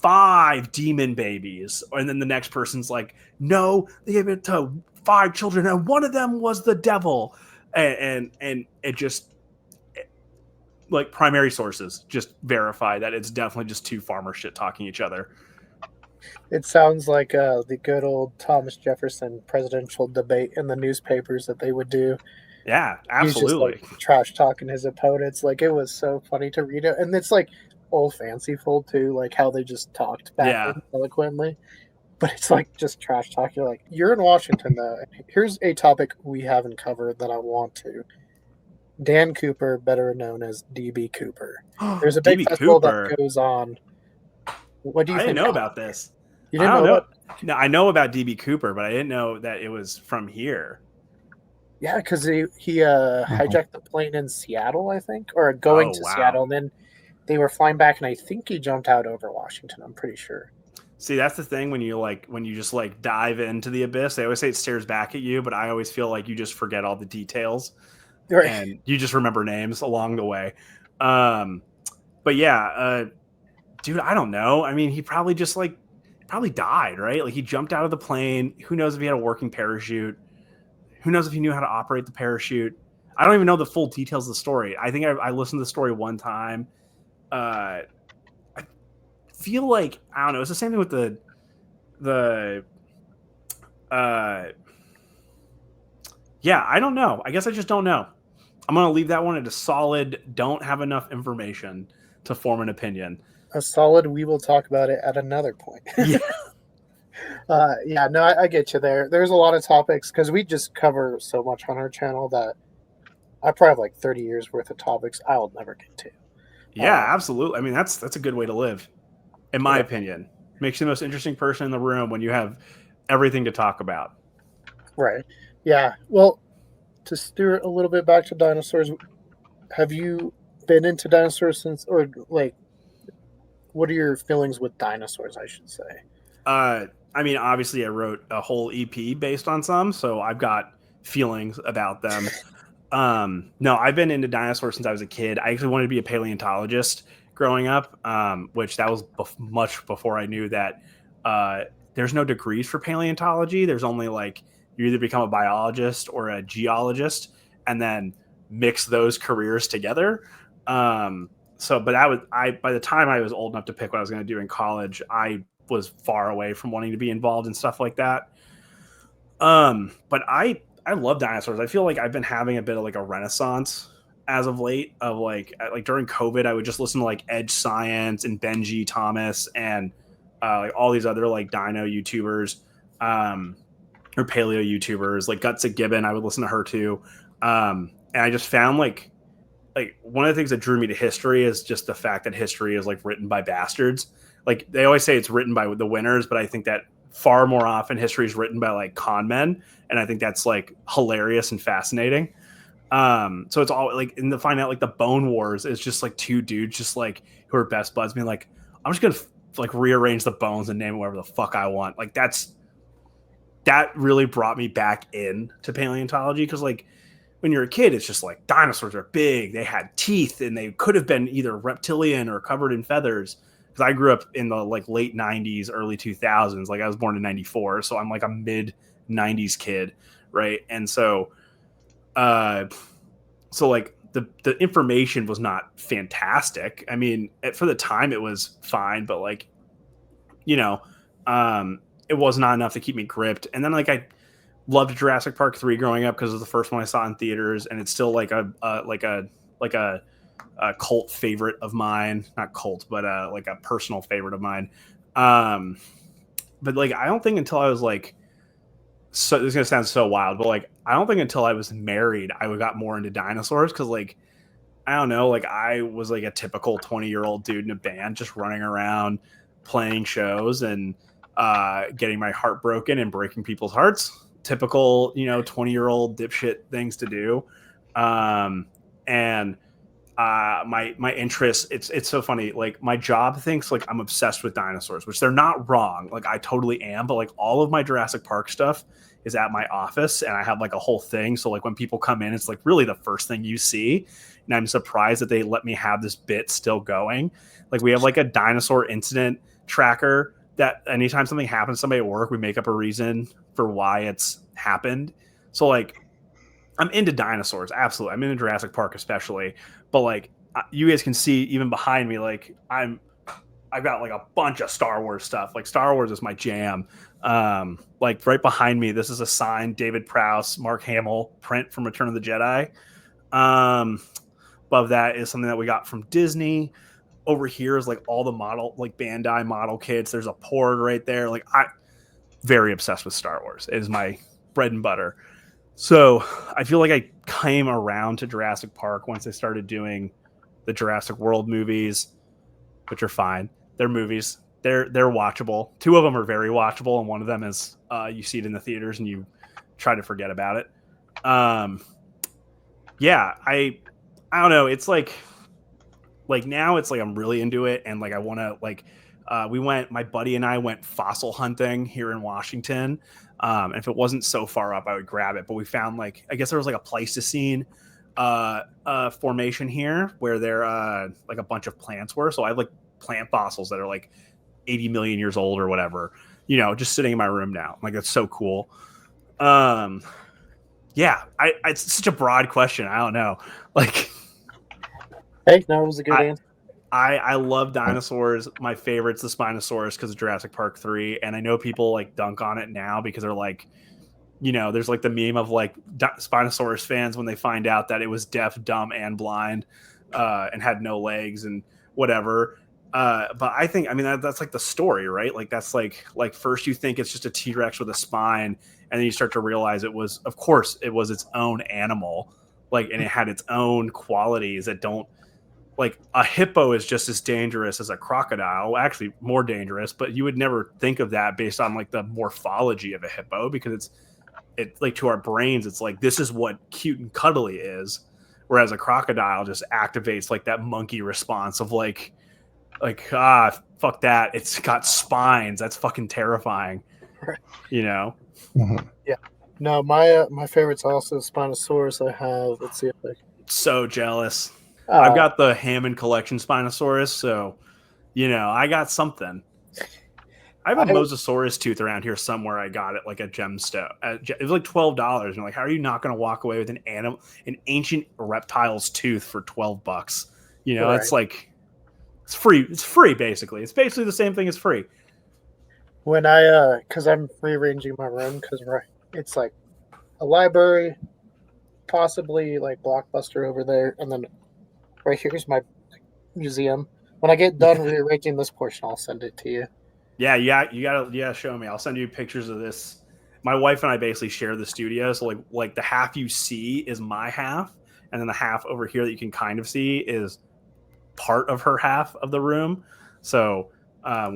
5 demon babies," and then the next person's like, "No, they gave it to 5 children, and one of them was the devil," and it just, like, primary sources just verify that it's definitely just two farmers shit talking each other. It sounds like the good old Thomas Jefferson presidential debate in the newspapers that they would do. Yeah, He's just absolutely. like trash talking his opponents. Like, it was so funny to read it, and it's like old fanciful too, like how they just talked back Yeah. then eloquently. But it's like just trash talk. You're like, you're in Washington though. Here's a topic we haven't covered that I want to. Dan Cooper, better known as DB Cooper. There's a big DB festival Cooper. that goes on. What do you I think? didn't know about this. You didn't know about? No, I know about DB Cooper, but I didn't know that it was from here. Yeah, because he hijacked the plane in Seattle, I think, or going to Seattle, and then they were flying back, and I think he jumped out over Washington. I'm pretty sure. See, that's the thing when you just like dive into the abyss. They always say it stares back at you, but I always feel like you just forget all the details, Right. and you just remember names along the way. But yeah, dude, I don't know. I mean, he probably just probably died, right? Like, he jumped out of the plane. Who knows if he had a working parachute? Who knows if he knew how to operate the parachute? I don't even know the full details of the story. I think I listened to the story one time. I feel like, I don't know. It's the same thing with yeah, I don't know. I guess I just don't know. I'm going to leave that one at a solid, don't have enough information to form an opinion. A solid, we will talk about it at another point. Yeah. Yeah, no, I get you there. There's a lot of topics because we just cover so much on our channel that I probably have like 30 years worth of topics I'll never get to. Yeah, absolutely. I mean, that's a good way to live, in my opinion. Makes you the most interesting person in the room when you have everything to talk about. Right. Yeah. Well, to steer a little bit back to dinosaurs, have you been into dinosaurs since, or like, what are your feelings with dinosaurs, I should say? I mean, obviously I wrote a whole EP based on some, so I've got feelings about them. No, I've been into dinosaurs since I was a kid. I actually wanted to be a paleontologist growing up, which that was much before I knew that there's no degrees for paleontology. There's only like, you either become a biologist or a geologist and then mix those careers together. But by the time I was old enough to pick what I was going to do in college, I was far away from wanting to be involved in stuff like that. But I love dinosaurs. I feel like I've been having a bit of like a renaissance as of late of like during COVID, I would just listen to like Edge Science and Benji Thomas and like all these other like dino YouTubers, or paleo YouTubers like Gutsa Gibbon. I would listen to her too. And I just found like one of the things that drew me to history is just the fact that history is like written by bastards. Like, they always say it's written by the winners, but I think that far more often history is written by like con men. And I think that's like hilarious and fascinating. So it's all like, and to find out like the Bone Wars is just like two dudes just like who are best buds being like, I'm just gonna like rearrange the bones and name it whatever the fuck I want. Like, that really brought me back in to paleontology, because like when you're a kid, it's just like dinosaurs are big, they had teeth, and they could have been either reptilian or covered in feathers. Because I grew up in the like late 90s, early 2000s. Like, I was born in 94, so I'm like a mid 90s kid, right? And so like the information was not fantastic. I mean, for the time it was fine, but like, you know, it was not enough to keep me gripped. And then like I loved Jurassic Park 3 growing up because it was the first one I saw in theaters, and it's still like a cult favorite of mine. Not cult, but like a personal favorite of mine. But like I don't think until I was like, so this is gonna sound so wild, but like I don't think until I was married I got more into dinosaurs, because like I don't know, like I was like a typical 20-year-old dude in a band just running around playing shows and getting my heart broken and breaking people's hearts. Typical, 20-year-old dipshit things to do. And my interest, it's so funny. Like my job thinks like I'm obsessed with dinosaurs, which they're not wrong. Like I totally am, but like all of my Jurassic Park stuff is at my office, and I have like a whole thing. So like when people come in, it's like really the first thing you see. And I'm surprised that they let me have this bit still going. Like we have like a dinosaur incident tracker that anytime something happens to somebody at work, we make up a reason for why it's happened. So like I'm into dinosaurs, absolutely. I'm into Jurassic Park especially, but like you guys can see even behind me, like I've got like a bunch of Star Wars stuff. Like Star Wars is my jam. Like right behind me, this is a signed David Prowse, Mark Hamill print from Return of the Jedi. Above that is something that we got from Disney. Over here is like all the model, like Bandai model kits. There's a Porg right there. Like I'm very obsessed with Star Wars. It is my bread and butter. So I feel like I came around to Jurassic Park once they started doing the Jurassic World movies, which are fine. They're movies. They're watchable. 2 of them are very watchable, and one of them is you see it in the theaters and you try to forget about it. Yeah, I don't know. It's like now it's like I'm really into it, and like I want to like my buddy and I went fossil hunting here in Washington. And if it wasn't so far up, I would grab it. But we found like, I guess there was like a Pleistocene formation here where there like a bunch of plants were. So I have like plant fossils that are like 80 million years old or whatever, just sitting in my room now. Like that's so cool. Yeah, it's such a broad question. I don't know. Like, hey, no, it was a good answer. I love dinosaurs. My favorite's the Spinosaurus because of Jurassic Park 3. And I know people like dunk on it now because they're like, there's like the meme of like Spinosaurus fans when they find out that it was deaf, dumb, and blind and had no legs and whatever. But I think, I mean, that's like the story, right? Like that's like first you think it's just a T-Rex with a spine, and then you start to realize of course it was its own animal, like, and it had its own qualities that don't, like a hippo is just as dangerous as a crocodile, actually more dangerous, but you would never think of that based on like the morphology of a hippo, because it's like to our brains, it's like, this is what cute and cuddly is. Whereas a crocodile just activates like that monkey response of like, fuck that. It's got spines. That's fucking terrifying. Right. Mm-hmm. Yeah. No, my favorite's also Spinosaurus. I have, let's see if I can. So jealous. I've got the Hammond collection Spinosaurus, so I got something. I have a Mosasaurus tooth around here somewhere. I got it like a gemstone. It was like $12. And like, how are you not going to walk away with an ancient reptile's tooth for $12? Right. It's like it's free. It's free basically. It's basically the same thing as free. When because I'm rearranging my room because it's like a library, possibly like Blockbuster over there, and then right here's my museum. When I get done rearranging this portion, I'll send it to you. Yeah, you gotta show me. I'll send you pictures of this. My wife and I basically share the studio, so like the half you see is my half, and then the half over here that you can kind of see is part of her half of the room. So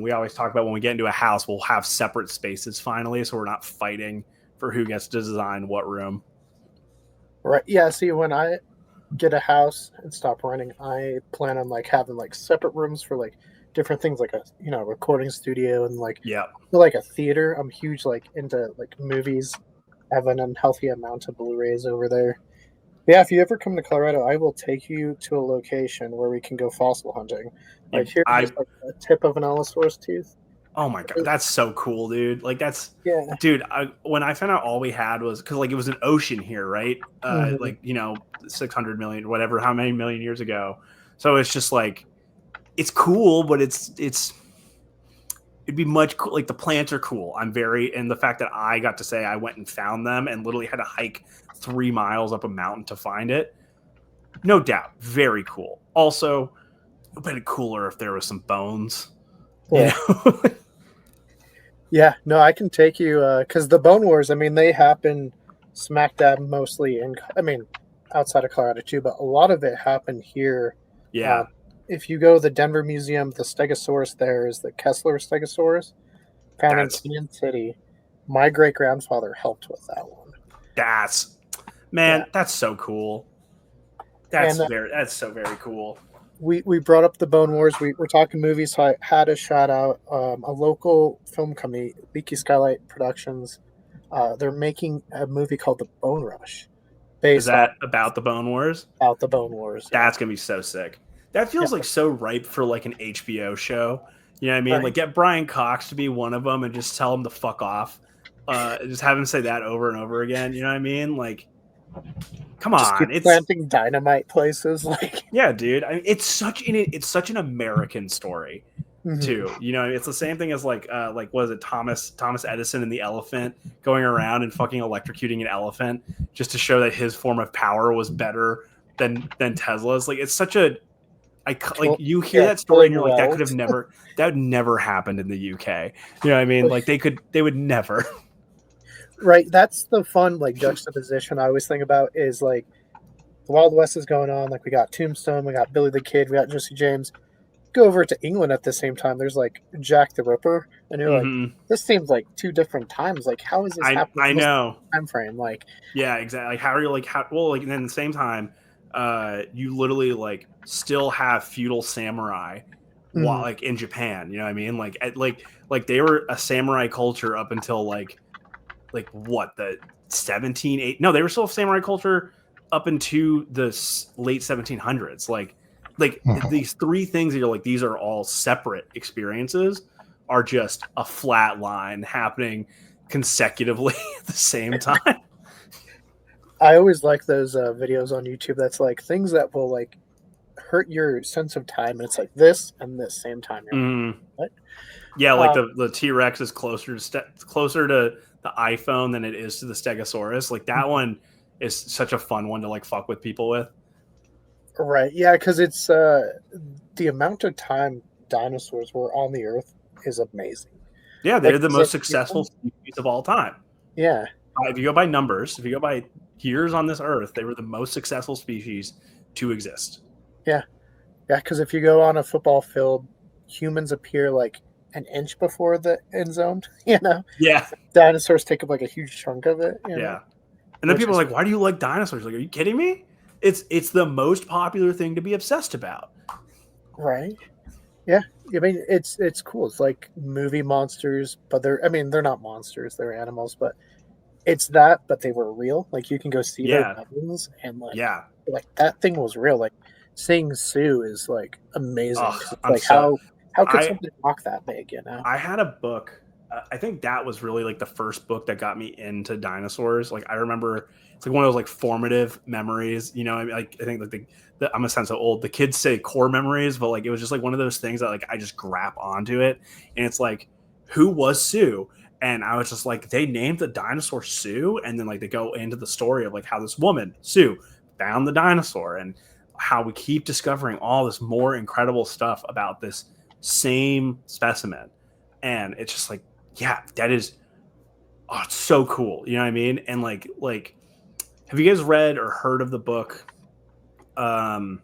we always talk about when we get into a house, we'll have separate spaces finally, so we're not fighting for who gets to design what room. Right. Yeah. See, when I get a house and stop renting, I plan on like having like separate rooms for like different things, like a recording studio and like like a theater. I'm huge like into like movies. I have an unhealthy amount of Blu-rays over there. Yeah, if you ever come to Colorado, I will take you to a location where we can go fossil hunting. Like here's just like a tip of an Allosaurus tooth. Oh my god, that's so cool, dude! Like dude. When I found out all we had was because like it was an ocean here, right? Like 600 million, whatever, how many million years ago. So it's just like it's cool, but it's it'd be much cool. Like the plants are cool. And the fact that I got to say I went and found them and literally had to hike 3 miles up a mountain to find it. No doubt. Very cool. Also, it would have been cooler if there was some bones. Yeah. You know? Yeah, no, I can take you, because the Bone Wars, I mean, they happen smack dab mostly outside of Colorado too, but a lot of it happened here. Yeah. If you go to the Denver Museum, the Stegosaurus there is the Kessler Stegosaurus, found in Kansas City. My great-grandfather helped with that one. That's so cool. That's so very cool. We brought up the Bone Wars. We're talking movies, so I had to shout out a local film company, Leaky Skylight Productions. They're making a movie called The Bone Rush. Is that about the Bone Wars? About the Bone Wars. That's gonna be so sick. That feels like so ripe for like an HBO show. You know what I mean? Right. Like get Brian Cox to be one of them and just tell him to fuck off. Just have him say that over and over again. You know what I mean? Like, come on, it's planting dynamite places. Like, yeah, dude. I mean, it's such an American story too. You know, it's the same thing as like was it Thomas Edison and the elephant going around and fucking electrocuting an elephant just to show that his form of power was better than Tesla's. Like, it's such a you hear that story and you're like, that would never happened in the UK. You know what I mean? Like they would never. Right. That's the fun like juxtaposition I always think about is like the Wild West is going on. Like we got Tombstone, we got Billy the Kid, we got Jesse James. Go over to England at the same time. There's like Jack the Ripper, and you're like, this seems like two different times. Like, how is this happening? I know time frame. Like, yeah, exactly. Like, how are you like and then at the same time, you literally like still have feudal samurai, like in Japan. You know what I mean? Like they were a samurai culture up until like what the 17 no, they were still a samurai culture up into the late 1700s. Like these three things that you're like, these are all separate experiences are just a flat line happening consecutively at the same time. I always like those videos on YouTube that's like things that will like hurt your sense of time, and it's like this and this same time. Like, what? Yeah, like the T-Rex is closer to the iPhone than it is to the Stegosaurus. Like that one is such a fun one to like fuck with people with. Right. Yeah, because it's the amount of time dinosaurs were on the Earth is amazing. Yeah, they're the most successful species of all time. Yeah. If you go by numbers, if you go by years on this Earth, they were the most successful species to exist. Yeah. Yeah, because if you go on a football field, humans appear like an inch before the end zone, you know? Yeah. Dinosaurs take up like a huge chunk of it. You know? Yeah. And then people are like, why do you like dinosaurs? Like, are you kidding me? It's the most popular thing to be obsessed about. Right. Yeah. I mean, it's cool. It's like movie monsters, but they're not monsters, they're animals, but it's that, but they were real. Like you can go see their bones and like that thing was real. Like seeing Sue is like amazing. How could something walk that big, you know? I had a book. I think that was really like the first book that got me into dinosaurs. Like I remember it's like one of those like formative memories, you know. I think like I'm a sense so old. The kids say core memories, but like it was just like one of those things that like I just grab onto it, and it's like, who was Sue? And I was just like, they named the dinosaur Sue, and then like they go into the story of like how this woman Sue found the dinosaur, and how we keep discovering all this more incredible stuff about this same specimen, and it's just like, yeah, that is, it's so cool, you know what I mean? And like have you guys read or heard of the book The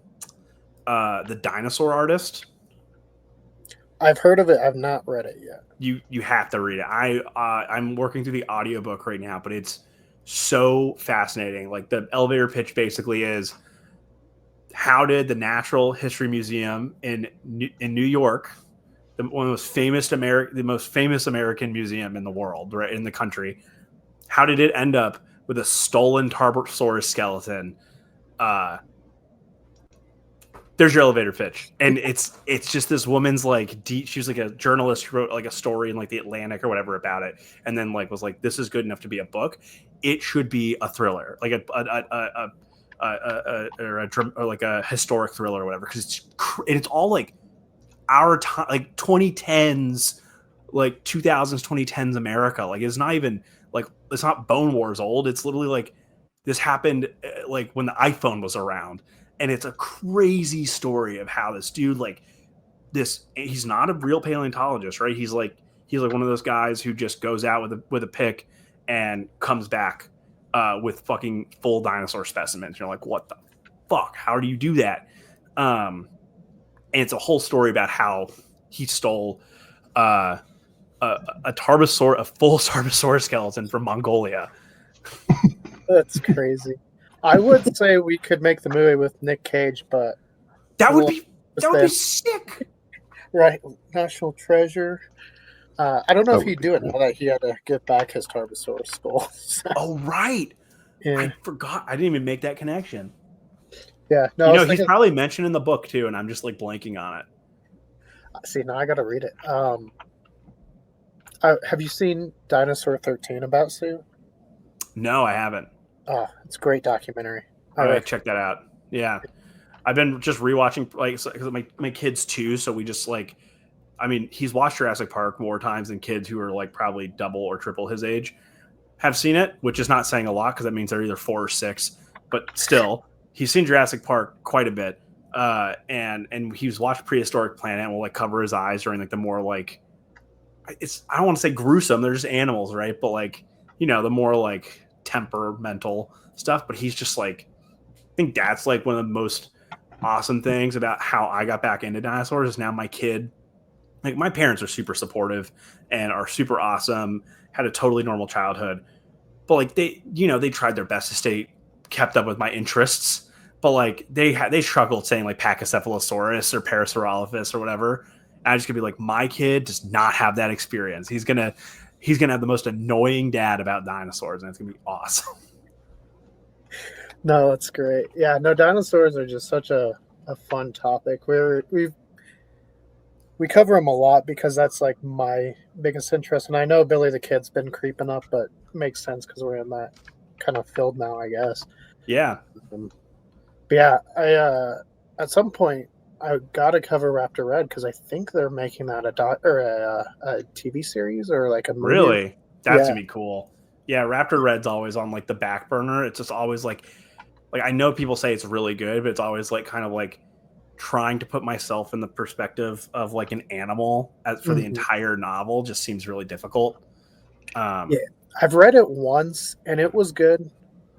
Dinosaur Artist? I've heard of it. I've not read it yet. You have to read it. I'm working through the audiobook right now, but it's so fascinating. Like the elevator pitch basically is, how did the Natural History Museum in New York, one of the most famous American museum in the world, right, in the country, how did it end up with a stolen Tarbosaurus skeleton? There's your elevator pitch, and it's just this woman's like she was like a journalist who wrote like a story in like the Atlantic or whatever about it, and then like was like, this is good enough to be a book. It should be a thriller, like or like a historic thriller or whatever, because it's all like our time, like 2010s, like 2000s, 2010s America. Like it's not even like it's not Bone Wars old. It's literally like this happened like when the iPhone was around, and it's a crazy story of how this dude like this. He's not a real paleontologist, right? He's like one of those guys who just goes out with a pick and comes back with fucking full dinosaur specimens. You're like, what the fuck? How do you do that? And it's a whole story about how he stole a tarbosaur, a full tarbosaur skeleton from Mongolia. That's crazy. I would say we could make the movie with Nick Cage, but that would be sick. Right, National Treasure. I don't know if he'd do it now that he had to get back his tarbosaur skull. Oh right, yeah. I forgot. I didn't even make that connection. Yeah, no. He's probably mentioned in the book too, and I'm just like blanking on it. See, now I got to read it. Have you seen Dinosaur 13 about Sue? No, I haven't. Oh, it's a great documentary. All right, check that out. Yeah, I've been just rewatching like because my kids too, so we just like. I mean, he's watched Jurassic Park more times than kids who are like probably double or triple his age have seen it, which is not saying a lot because that means they're either 4 or 6. But still, he's seen Jurassic Park quite a bit, and he's watched Prehistoric Planet and will like cover his eyes during like the more like I don't want to say gruesome, they're just animals, right? But like the more like temperamental stuff. But he's just like I think that's like one of the most awesome things about how I got back into dinosaurs is now my kid. Like my parents are super supportive and are super awesome, had a totally normal childhood, but like they tried their best to stay kept up with my interests, but like they struggled saying like Pachycephalosaurus or Parasaurolophus or whatever. And I just could be like, my kid does not have that experience. He's gonna have the most annoying dad about dinosaurs, and it's gonna be awesome. No, that's great. Yeah, no, dinosaurs are just such a fun topic. We cover them a lot because that's like my biggest interest. And I know Billy the Kid's been creeping up, but it makes sense because we're in that kind of field now, I guess. Yeah. But yeah, I at some point I got to cover Raptor Red because I think they're making that a TV series or like a movie. Really? That's gonna be cool. Yeah, Raptor Red's always on like the back burner. It's just always like I know people say it's really good, but it's always like kind of like trying to put myself in the perspective of like an animal for the entire novel just seems really difficult. Yeah, I've read it once and it was good.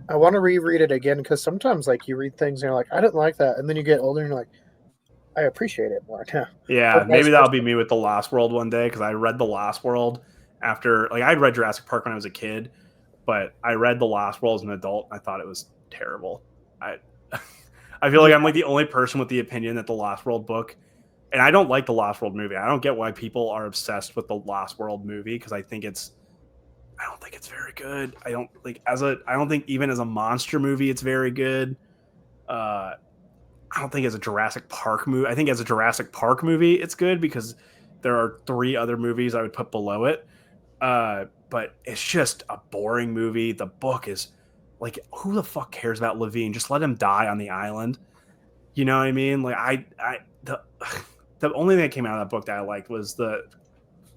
I want to reread it again because sometimes like you read things and you're like, I didn't like that, and then you get older and you're like, I appreciate it more now. Yeah, maybe that'll be me with The Lost World one day because I read The Lost World after I'd read Jurassic Park when I was a kid, but I read The Lost World as an adult. And I thought it was terrible. I feel like I'm like the only person with the opinion that the Lost World book, and I don't like the Lost World movie. I don't get why people are obsessed with the Lost World movie because I don't think it's very good. I don't think even as a monster movie it's very good. I don't think as a Jurassic Park movie. I think as a Jurassic Park movie it's good because there are 3 other movies I would put below it. But it's just a boring movie. The book is like, who the fuck cares about Levine? Just let him die on the island. You know what I mean? Like the only thing that came out of that book that I liked was the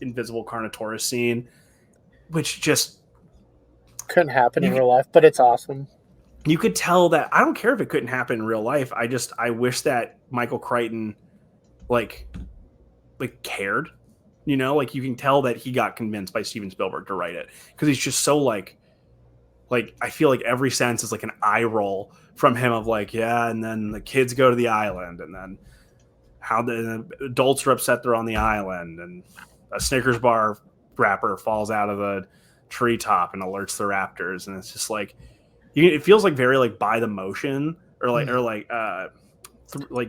Invisible Carnotaurus scene, which just couldn't happen in real life, but it's awesome. You could tell that I don't care if it couldn't happen in real life. I wish that Michael Crichton like cared. Like you can tell that he got convinced by Steven Spielberg to write it because he's just so like I feel like every sentence is like an eye roll from him of like, yeah, and then the kids go to the island, and then how the adults are upset they're on the island, and a Snickers bar wrapper falls out of the treetop and alerts the raptors, and it's just like it feels like very like by the motion or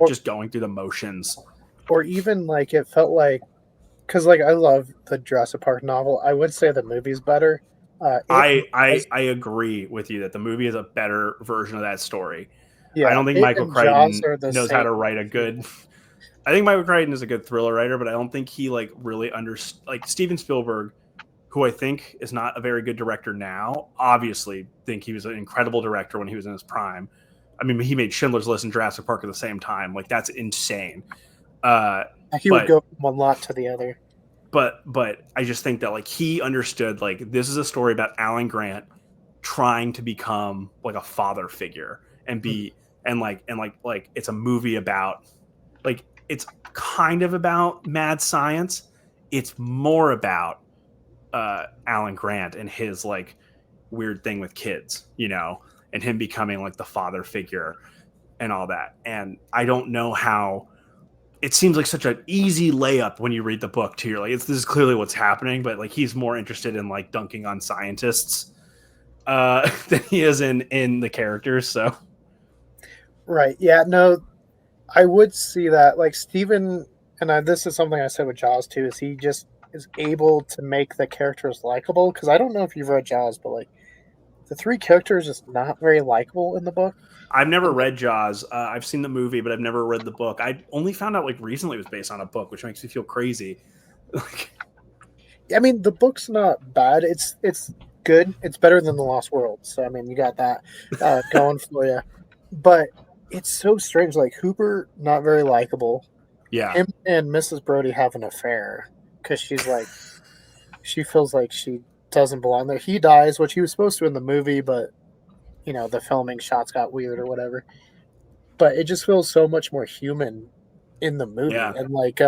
just going through the motions, or even like it felt like because like I love the Jurassic Park novel. I would say the movie's better. I agree with you that the movie is a better version of that story. Yeah, I don't think Michael Crichton knows how to write a good. I think Michael Crichton is a good thriller writer, but I don't think he like really Steven Spielberg, who I think is not a very good director now. Obviously, think he was an incredible director when he was in his prime. I mean, he made Schindler's List and Jurassic Park at the same time. Like that's insane. He would go from one lot to the other. but I just think that like he understood like this is a story about Alan Grant trying to become like a father figure and Mhm. be and like it's a movie about like it's kind of about mad science. It's more about Alan Grant and his like weird thing with kids, you know, and him becoming like the father figure and all that. And I don't know how it seems like such an easy layup when you read the book too. You're like, this is clearly what's happening, but like he's more interested in like dunking on scientists than he is in the characters. So Right. Yeah. No, I would see that. Like Steven, and this is something I said with Jaws too, is he just is able to make the characters likable. Because I don't know if you've read Jaws, but like the three characters just not very likable in the book. I've never And read Jaws. I've seen the movie, but I've never read the book. I only found out like recently it was based on a book, which makes me feel crazy. Like, I mean, the book's not bad. It's good. It's better than the Lost World. So I mean, you got that going for you. But it's so strange. Like Hooper, not very likable. yeah, Him and Mrs. Brody have an affair because she's like she feels like she doesn't belong there. He dies, which he was supposed to in the movie, but you know the filming shots got weird or whatever. But it just feels so much more human in the movie, yeah. and like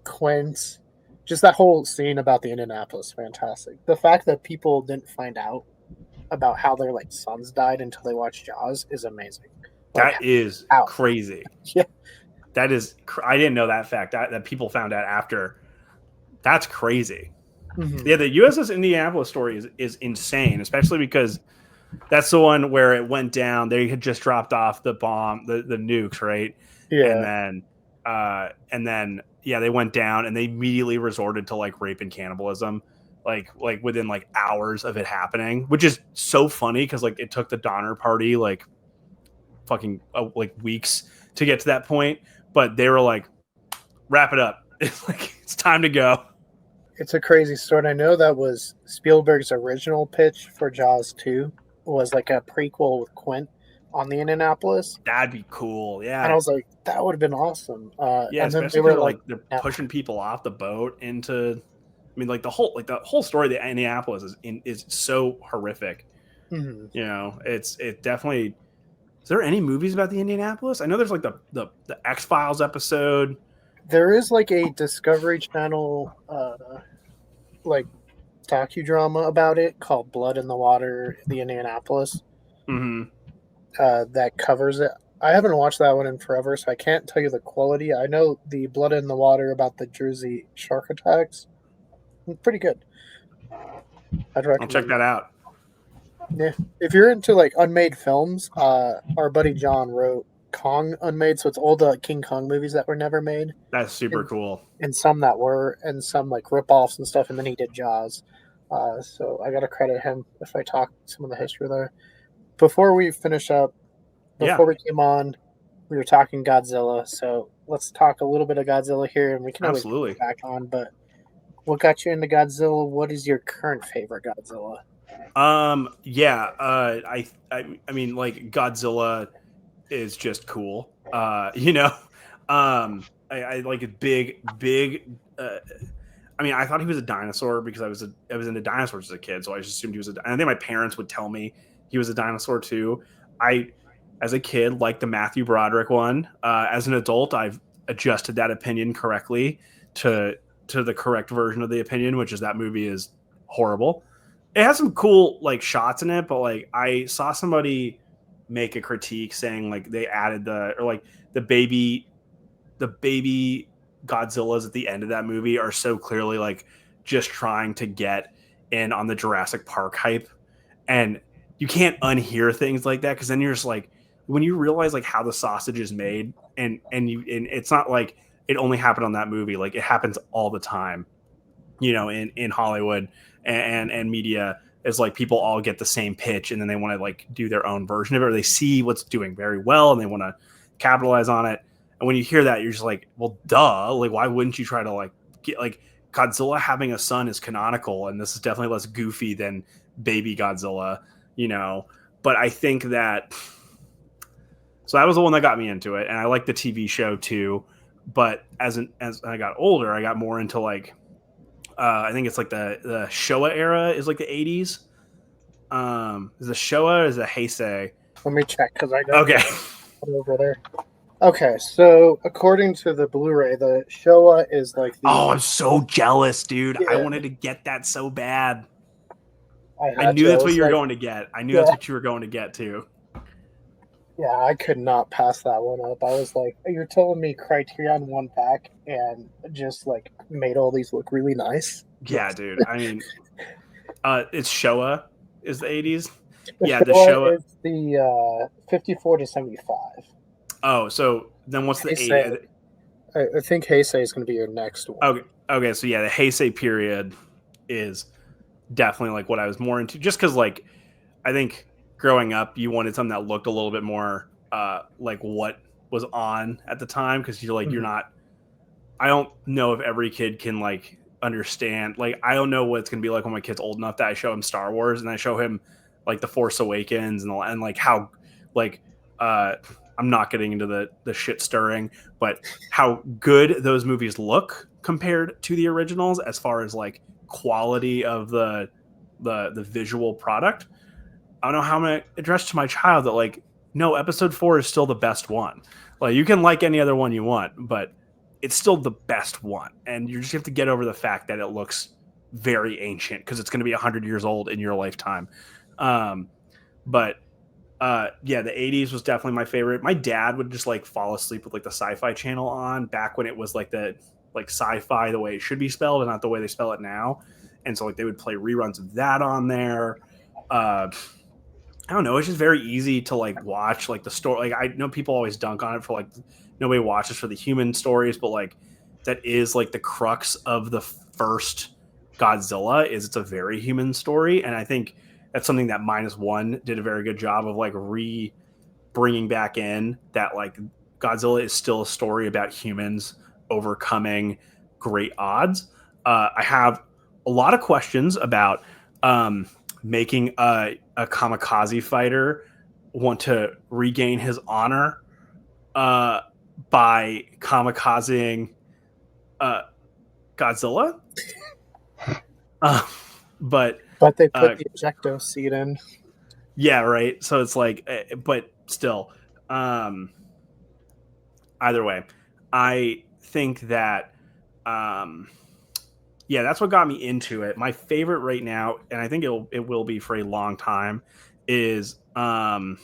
Quint, just that whole scene about the Indianapolis, fantastic. The fact that people didn't find out about how their like sons died until they watched Jaws is amazing. Like That is how? crazy. Yeah. That is, I didn't know that fact that people found out after. That's crazy. Hmm. Yeah, the USS Indianapolis story is insane, especially because that's the one where it went down. They had just dropped off the bomb, the nukes, right? And Yeah. then yeah, they went down and they immediately resorted to like rape and cannibalism, like within like hours of it happening, which is so funny because like it took the Donner Party like fucking like weeks to get to that point, but they were like, wrap it up. It's like it's time to go. It's a crazy story. I know that was Spielberg's original pitch for Jaws 2 was like a prequel with Quint on the Indianapolis. That'd be cool. And I Yeah. was like, that would have been awesome. Yeah, And then they especially because were they're like, like they're no. pushing people off the boat into. I mean, like the whole story of the Indianapolis is so horrific. Mhm. You know, it definitely. Is there any movies about the Indianapolis? I know there's like the X Files episode. There is like a Discovery Channel like docudrama about it called Blood in the Water, the Indianapolis, Mm-hmm. that covers it. I haven't watched that one in forever, so I can't tell you the quality. I know the Blood in the Water about the Jersey shark attacks. Pretty good. I'd I'll check recommend that that. out. Yeah. If you're into like unmade films, our buddy John wrote Kong Unmade, so it's all the King Kong movies that were never made. That's super And cool. and some that were, and some like rip-offs and stuff, and then he did Jaws. So I gotta credit him if I talk some of the history there. Before we finish up, Yeah, before we came on, we were talking Godzilla, so let's talk a little bit of Godzilla here, and we can always come absolutely. back on. But what got you into Godzilla? What is your current favorite Godzilla? Yeah. I mean, like Godzilla is just cool. You know, I like a big. I mean, I thought he was a dinosaur because I was into dinosaurs as a kid, so I just assumed he was a. And I think my parents would tell me he was a dinosaur too. I, as a kid, liked the Matthew Broderick one. As an adult, I've adjusted that opinion correctly to the correct version of the opinion, which is that movie is horrible. It has some cool like shots in it, but like I saw somebody make a critique saying like they added the or like the baby Godzillas at the end of that movie are so clearly like just trying to get in on the Jurassic Park hype. And you can't unhear things like that because then you're just like when you realize like how the sausage is made and it's not like it only happened on that movie, like it happens all the time, you know, in Hollywood and media is like people all get the same pitch and then they want to like do their own version of it or they see what's doing very well and they want to capitalize on it. And when you hear that, you're just like, well, duh. Like, why wouldn't you try to like get like Godzilla having a son is canonical, and this is definitely less goofy than Baby Godzilla, you know. But I think that so that was the one that got me into it, and I like the TV show too. But as I got older, I got more into like I think it's like the Showa era is like the 80s. Is the Showa or is the Heisei? Let me check because I got Okay. the over there. Okay, so according to the Blu-ray, the Showa is like the Oh, I'm so jealous, dude. I yeah. wanted to get that so bad. I I had knew to. I that's what was you were like, going to get. I knew yeah, that's what you were going to get too. yeah. I could not pass that one up. I was like, you're telling me Criterion one pack and just like made all these look really nice. Yeah, Yes, dude. I mean, it's Showa is the 80s. the Yeah, the Showa Showa. is the 54 to 75. Oh, so then what's the Heisei, 80? I think Heisei is going to be your next one. Okay, okay. So yeah, the Heisei period is definitely like what I was more into, just because like I think growing up, you wanted something that looked a little bit more like what was on at the time, because you're like you're Mhm. not. I don't know if every kid can like understand. Like I don't know what it's gonna be like when my kid's old enough that I show him Star Wars and I show him like the Force Awakens and like how like uh I'm not getting into the shit stirring, but how good those movies look compared to the originals as far as like quality of the visual product. I don't know how I'm gonna address to my child that like no, episode 4 is still the best one. Like you can like any other one you want, but it's still the best one, and you just have to get over the fact that it looks very ancient because it's going to be 100 years old in your lifetime. Um, but yeah, the 80s was definitely my favorite. My dad would just like fall asleep with like the Sci-Fi Channel on back when it was like the like sci-fi the way it should be spelled and not the way they spell it now. And so like they would play reruns of that on there. I don't know. It's just very easy to like watch like the story. Like I know people always dunk on it for like nobody watches for the human stories, but like that is like the crux of the first Godzilla is it's a very human story, and I think that's something that -1 did a very good job of like bringing back in that like Godzilla is still a story about humans overcoming great odds. I have a lot of questions about um, making a kamikaze fighter want to regain his honor uh, by kamikazing uh, Godzilla. Uh, but But they put uh, the ejecto seat in. yeah, right. So it's like, but still, either way, I think that, um, yeah, that's what got me into it. My favorite right now, and I think it will be for a long time, is um,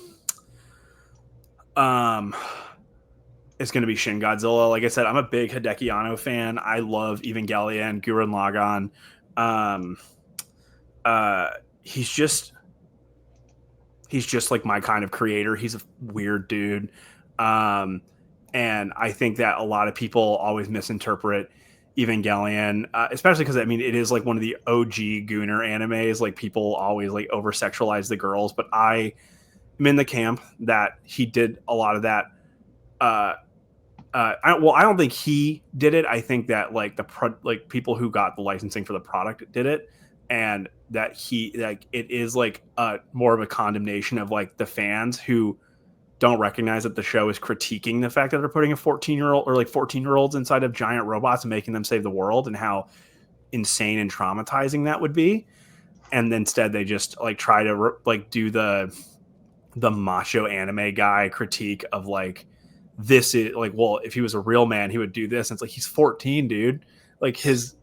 it's going to be Shin Godzilla. Like I said, I'm a big Hideki Anno fan. I love Evangelion, Gurren Lagann. Um, uh, he's just like my kind of creator. He's a weird dude. Um, and I think that a lot of people always misinterpret Evangelion, especially because I mean it is like one of the OG Gooner animes. Like people always like over sexualize the girls, but I am in the camp that he did a lot of that. I don't think he did it. I think that like like people who got the licensing for the product did it, and that he like it is like more of a condemnation of like the fans who don't recognize that the show is critiquing the fact that they're putting a 14-year-old or like 14-year-olds inside of giant robots and making them save the world and how insane and traumatizing that would be. And instead they just like try to like do the macho anime guy critique of like this is like, well, if he was a real man he would do this, and it's like he's 14, dude. Like his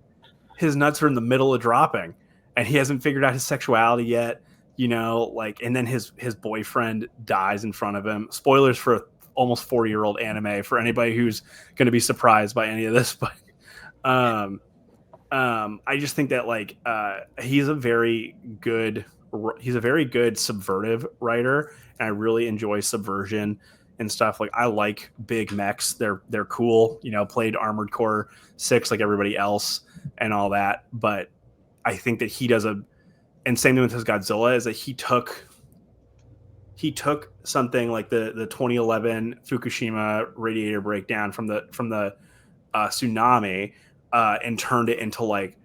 nuts are in the middle of dropping and he hasn't figured out his sexuality yet, you know, like, and then his boyfriend dies in front of him. Spoilers for a almost 40-year-old anime for anybody who's going to be surprised by any of this, but um I just think that like he's a very good subvertive writer, and I really enjoy subversion and stuff. Like I like big mechs. They're cool, you know, played Armored Core 6 like everybody else and all that, but I think that he does and same thing with his Godzilla is that he took something like the 2011 Fukushima radiator breakdown from the tsunami and turned it into like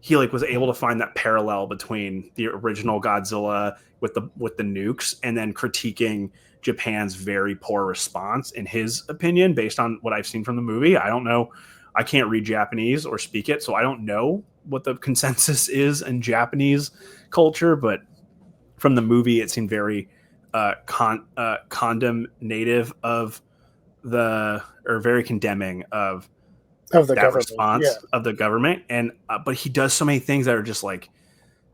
he like was able to find that parallel between the original Godzilla with the nukes and then critiquing Japan's very poor response, in his opinion, based on what I've seen from the movie. I don't know. I can't read Japanese or speak it, so I don't know what the consensus is in Japanese culture, but from the movie, it seemed very condemnative of or very condemning of Of the that government, yeah. response of the government. And but he does so many things that are just like,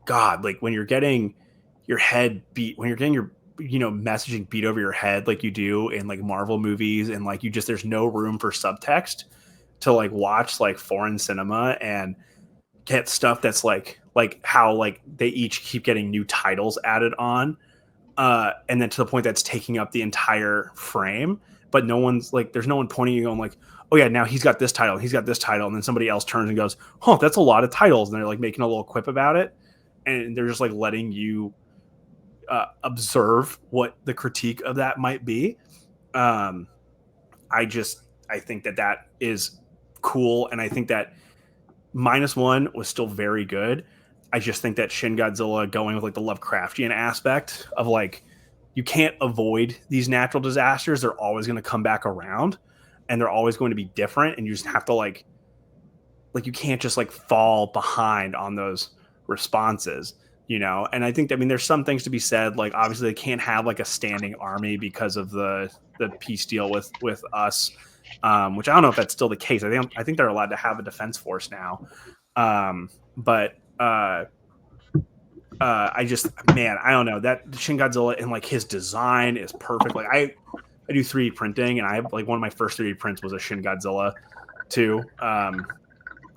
God, like when you're getting your head beat, when you're getting your messaging beat over your head like you do in like Marvel movies, and like there's no room for subtext to like watch like foreign cinema and get stuff that's like how like they each keep getting new titles added on, and then to the point that's taking up the entire frame, but no one's like, there's no one pointing you going like, oh yeah, now he's got this title, and then somebody else turns and goes, oh, that's a lot of titles, and they're like making a little quip about it, and they're just like letting you observe what the critique of that might be. I think that is cool, and I think that -1 was still very good. I just think that Shin Godzilla, going with like the Lovecraftian aspect of like, you can't avoid these natural disasters. They're always going to come back around, and they're always going to be different. And you just have to like you can't just like fall behind on those responses, And I think, there's some things to be said. Like, obviously they can't have like a standing army because of the peace deal with us. Which I don't know if that's still the case. I think they're allowed to have a defense force now. But I just, man, I don't know, that Shin Godzilla and like his design is perfect. Like I do 3D printing, and I have like one of my first 3D prints was a Shin Godzilla too.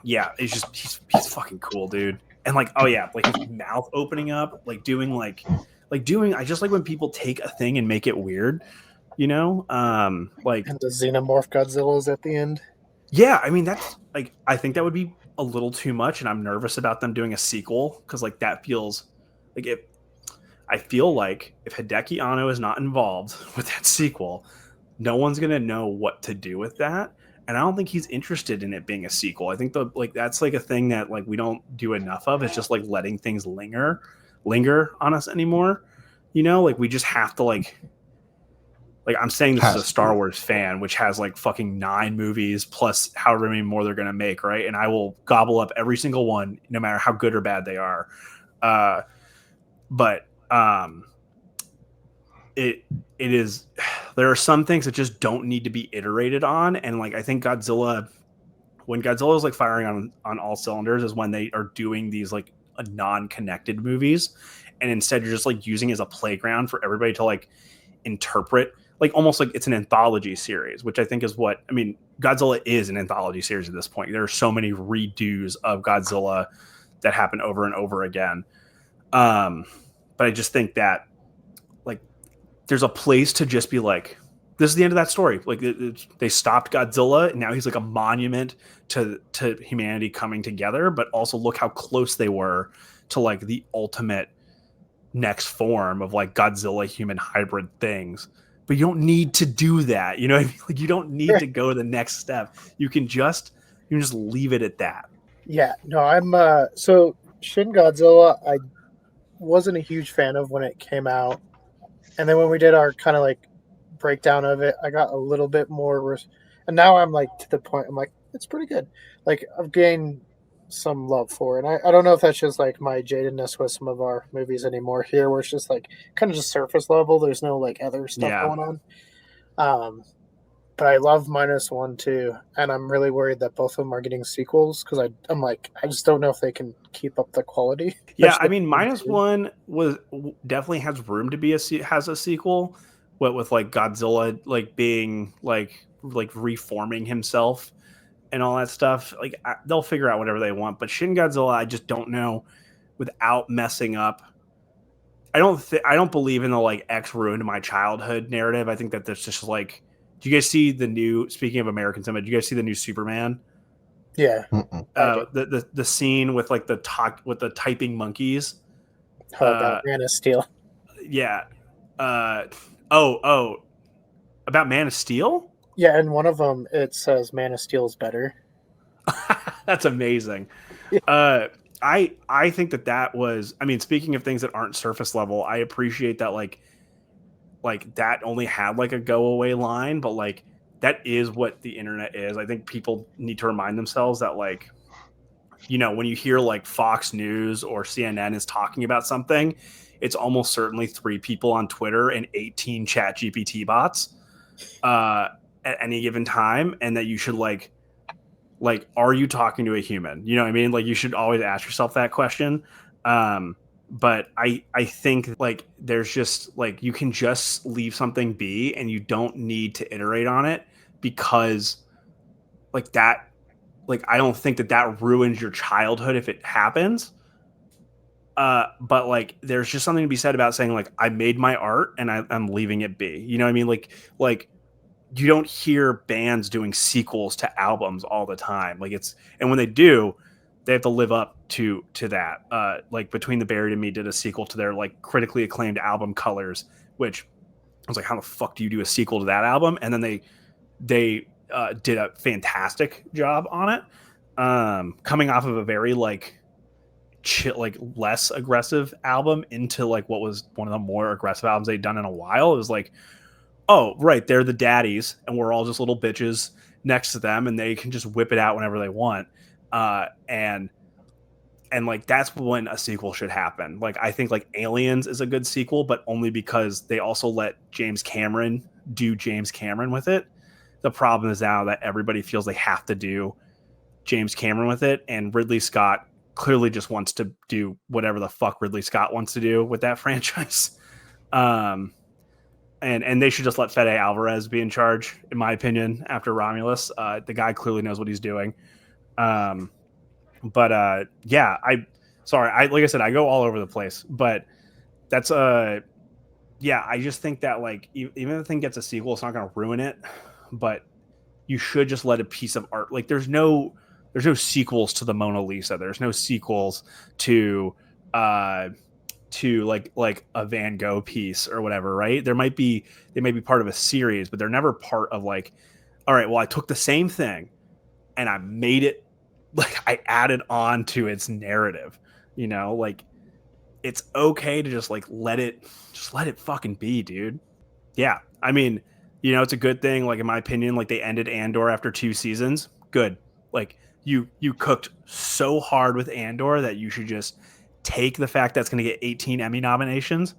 Yeah, it's just he's fucking cool, dude. And like, oh yeah, like his mouth opening up, like doing I just like when people take a thing and make it weird. Like, and the xenomorph Godzillas at the end. Yeah, that's like, I think that would be a little too much, and I'm nervous about them doing a sequel because like that feels like it. I feel like if Hideki Anno is not involved with that sequel, no one's gonna know what to do with that, and I don't think he's interested in it being a sequel. I think that's like a thing that like we don't do enough of. It's just like letting things linger on us anymore. Like we just have to like I'm saying this as a Star Wars fan, which has like fucking 9 movies plus however many more they're going to make. Right. And I will gobble up every single one, no matter how good or bad they are. But it is, there are some things that just don't need to be iterated on. And like, I think when Godzilla is like firing on all cylinders is when they are doing these like non-connected movies. And instead you're just like using it as a playground for everybody to like interpret, like almost like it's an anthology series, which I think is Godzilla is an anthology series at this point. There are so many redos of Godzilla that happen over and over again. But I just think that like there's a place to just be like, this is the end of that story. Like they stopped Godzilla, and now he's like a monument to humanity coming together, but also look how close they were to like the ultimate next form of like Godzilla human hybrid things. But you don't need to do that. You know what I mean? Like you don't need to go to the next step. You can just leave it at that. Yeah, no, I'm so Shin Godzilla I wasn't a huge fan of when it came out. And then when we did our kind of like breakdown of it, I got a little bit more and now I'm like to the point I'm like, it's pretty good. Like I've gained some love for it. And I don't know if that's just like my jadedness with some of our movies anymore here, where it's just like kind of just surface level. There's no like other stuff going on. But I love -1 too, and I'm really worried that both of them are getting sequels because I'm like, I just don't know if they can keep up the quality. Yeah, -1 was definitely has room to be has a sequel. What with like Godzilla like being like reforming himself and all that stuff. Like they'll figure out whatever they want. But Shin Godzilla, I just don't know without messing up. I don't believe in the like X ruined my childhood narrative. I think that there's just like, do you guys see the new, speaking of American cinema, do you guys see the new Superman? Yeah. The scene with like the typing monkeys. About Man of Steel. Yeah. About Man of Steel? Yeah, and one of them it says Man of Steel is better. That's amazing. Yeah. I think that was, speaking of things that aren't surface level, I appreciate that like like that only had like a go away line, but like that is what the internet is. I think people need to remind themselves that like, you know, when you hear like Fox News or CNN is talking about something, it's almost certainly 3 people on Twitter and 18 chat GPT bots uh, at any given time. And that you should like, are you talking to a human? You know what I mean? Like you should always ask yourself that question. But I think like there's just like you can just leave something be and you don't need to iterate on it because like that like I don't think that that ruins your childhood if it happens. But like there's just something to be said about saying like I made my art and I'm leaving it be. You know what I mean? Like you don't hear bands doing sequels to albums all the time. Like it's and when they do, they have to live up to that. Like Between the Buried and Me did a sequel to their like critically acclaimed album Colors, which I was like, how the fuck do you do a sequel to that album? And then they did a fantastic job on it. Coming off of a very like like less aggressive album into like what was one of the more aggressive albums they'd done in a while. It was like, oh, right, they're the daddies, and we're all just little bitches next to them, and they can just whip it out whenever they want. And like that's when a sequel should happen. Like I think like Aliens is a good sequel, but only because they also let James Cameron do James Cameron with it. The problem is now that everybody feels they have to do James Cameron with it, and Ridley Scott clearly just wants to do whatever the fuck Ridley Scott wants to do with that franchise. And they should just let Fede Alvarez be in charge, in my opinion, after Romulus. The guy clearly knows what he's doing. Yeah, like I said, I go all over the place, but that's yeah, I just think that like even if the thing gets a sequel, it's not going to ruin it, but you should just let a piece of art like there's no sequels to the Mona Lisa. There's no sequels to like a Van Gogh piece or whatever, right? They might be part of a series, but they're never part of like, all right, well, I took the same thing and I made it like I added on to its narrative, you know, like it's okay to just like let it fucking be, dude. Yeah. I mean, you know, it's a good thing. Like in my opinion, like they ended Andor after 2 seasons. Good. Like you cooked so hard with Andor that you should just take the fact that's going to get 18 Emmy nominations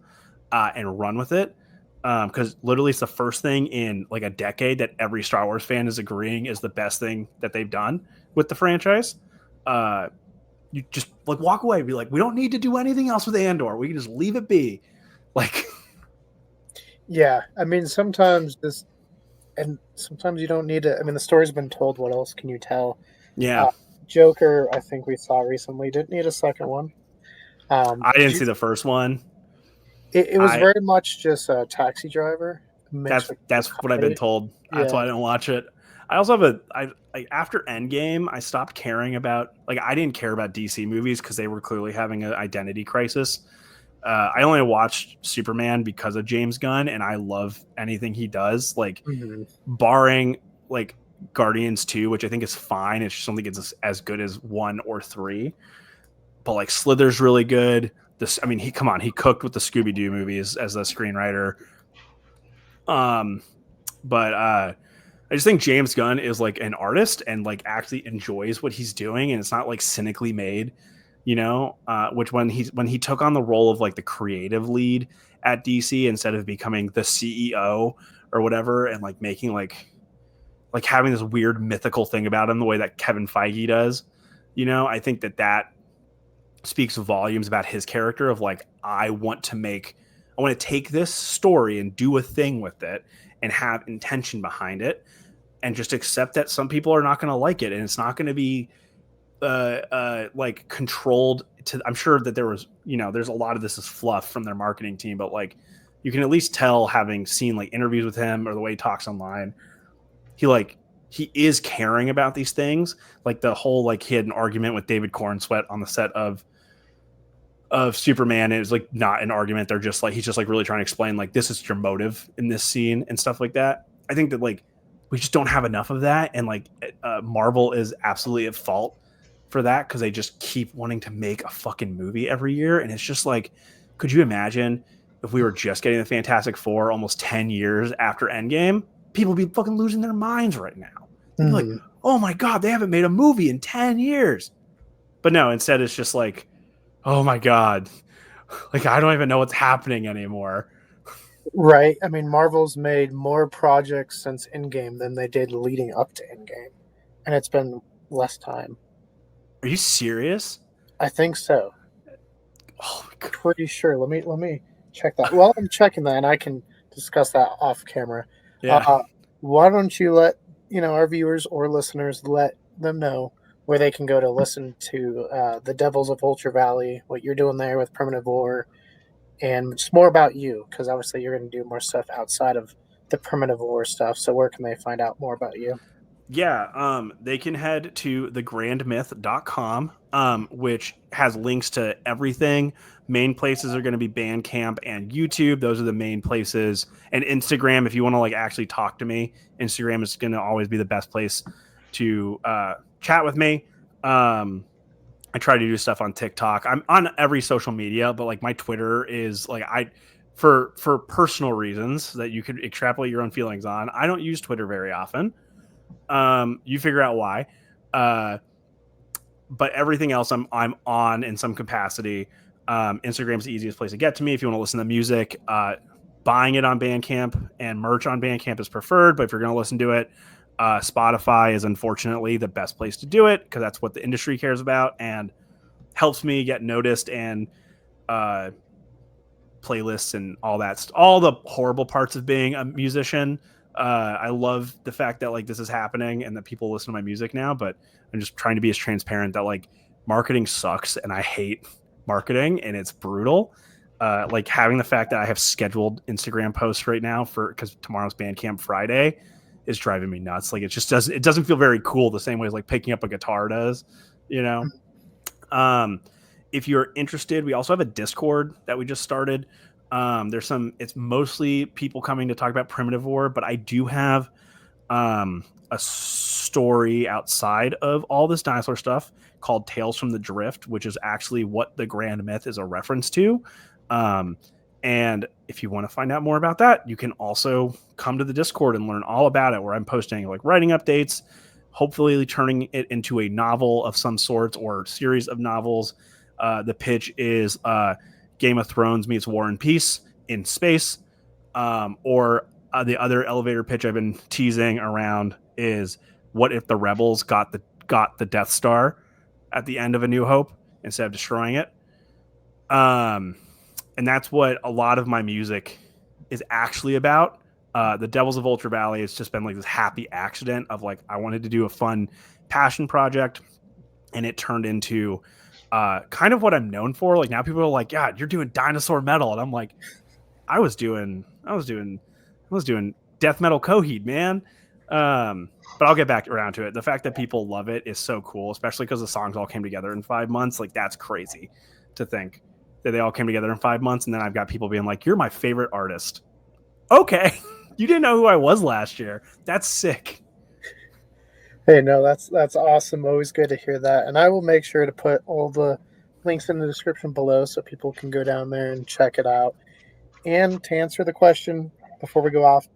and run with it. Because literally it's the first thing in like a decade that every Star Wars fan is agreeing is the best thing that they've done with the franchise. You just like walk away, be like, we don't need to do anything else with Andor. We can just leave it be. Like, yeah, I mean, sometimes sometimes you don't need to. I mean, the story's been told. What else can you tell? yeah, Joker, I think we saw recently, didn't need a second one. I didn't see the first one. It was very much just a Taxi Driver. That's what I've been told. That's why I didn't watch it. I also have after Endgame, I stopped caring about like I didn't care about DC movies because they were clearly having an identity crisis. I only watched Superman because of James Gunn, and I love anything he does. Like, barring like Guardians 2, which I think is fine. It's just don't think it's as good as 1 or 3. But like Slither's really good. I mean, he cooked with the Scooby-Doo movies as the screenwriter. But I just think James Gunn is like an artist and like actually enjoys what he's doing, and it's not like cynically made, you know. Which when he took on the role of like the creative lead at DC instead of becoming the CEO or whatever, and like making like having this weird mythical thing about him the way that Kevin Feige does, you know, I think that speaks volumes about his character of like I want to take this story and do a thing with it and have intention behind it and just accept that some people are not going to like it and it's not going to be like controlled to. I'm sure that there was, you know, there's a lot of this is fluff from their marketing team, but like you can at least tell having seen like interviews with him or the way he talks online, he is caring about these things. Like the whole, like he had an argument with David Cornsweet on the set of Superman. It was like not an argument. They're just like, he's just like really trying to explain like, this is your motive in this scene and stuff like that. I think that like, we just don't have enough of that. And like Marvel is absolutely at fault for that. Cause they just keep wanting to make a fucking movie every year. And it's just like, could you imagine if we were just getting the Fantastic Four almost 10 years after Endgame, people would be fucking losing their minds right now. They'd be like, oh my God, they haven't made a movie in 10 years. But no, instead it's just like, oh my God, like I don't even know what's happening anymore. Right. I mean, Marvel's made more projects since Endgame than they did leading up to Endgame. And it's been less time. Are you serious? I think so. Oh my God. Pretty sure. Let me check that. While I'm checking that, and I can discuss that off camera. Yeah. Why don't you let our viewers or listeners let them know where they can go to listen to the Devils of Vulture Valley, what you're doing there with Primitive War, and just more about you, because obviously you're going to do more stuff outside of the Primitive War stuff. So where can they find out more about you? Yeah, they can head to thegrandmyth.com, which has links to everything. Main places are going to be Bandcamp and YouTube. Those are the main places. And Instagram, if you want to like actually talk to me, Instagram is going to always be the best place to chat with me. I try to do stuff on TikTok. I'm on every social media, but like my Twitter is like for personal reasons that you could extrapolate your own feelings on. I don't use Twitter very often. You figure out why. But everything else I'm on in some capacity. Instagram's the easiest place to get to me if you want to listen to music. Buying it on Bandcamp and merch on Bandcamp is preferred, but if you're going to listen to it, Spotify is unfortunately the best place to do it because that's what the industry cares about and helps me get noticed and playlists and all that. All the horrible parts of being a musician. I love the fact that like this is happening and that people listen to my music now, but I'm just trying to be as transparent that like marketing sucks and I hate marketing and it's brutal. Like having the fact that I have scheduled Instagram posts right now because tomorrow's Bandcamp Friday is driving me nuts. Like it just doesn't feel very cool the same way as like picking up a guitar does, you know? If you're interested, we also have a Discord that we just started. It's mostly people coming to talk about Primitive War, but I do have a story outside of all this dinosaur stuff called Tales from the Drift, which is actually what the Grand Myth is a reference to. And if you want to find out more about that, you can also come to the Discord and learn all about it, where I'm posting like writing updates, hopefully turning it into a novel of some sort or series of novels. The pitch is Game of Thrones meets War and Peace in space, or the other elevator pitch I've been teasing around is what if the rebels got the Death Star at the end of A New Hope instead of destroying it. And that's what a lot of my music is actually about. The Devils of Vulture Valley has just been like this happy accident of like I wanted to do a fun passion project, and it turned into kind of what I'm known for. Like now people are like, "God, you're doing dinosaur metal," and I'm like, I was doing death metal Coheed, man. But I'll get back around to it. The fact that people love it is so cool, especially because the songs all came together in 5 months. Like that's crazy to think that they all came together in 5 months, and then I've got people being like, "You're my favorite artist." Okay, you didn't know who I was last year. That's sick. Hey, no, that's awesome. Always good to hear that. And I will make sure to put all the links in the description below so people can go down there and check it out. And to answer the question before we go off,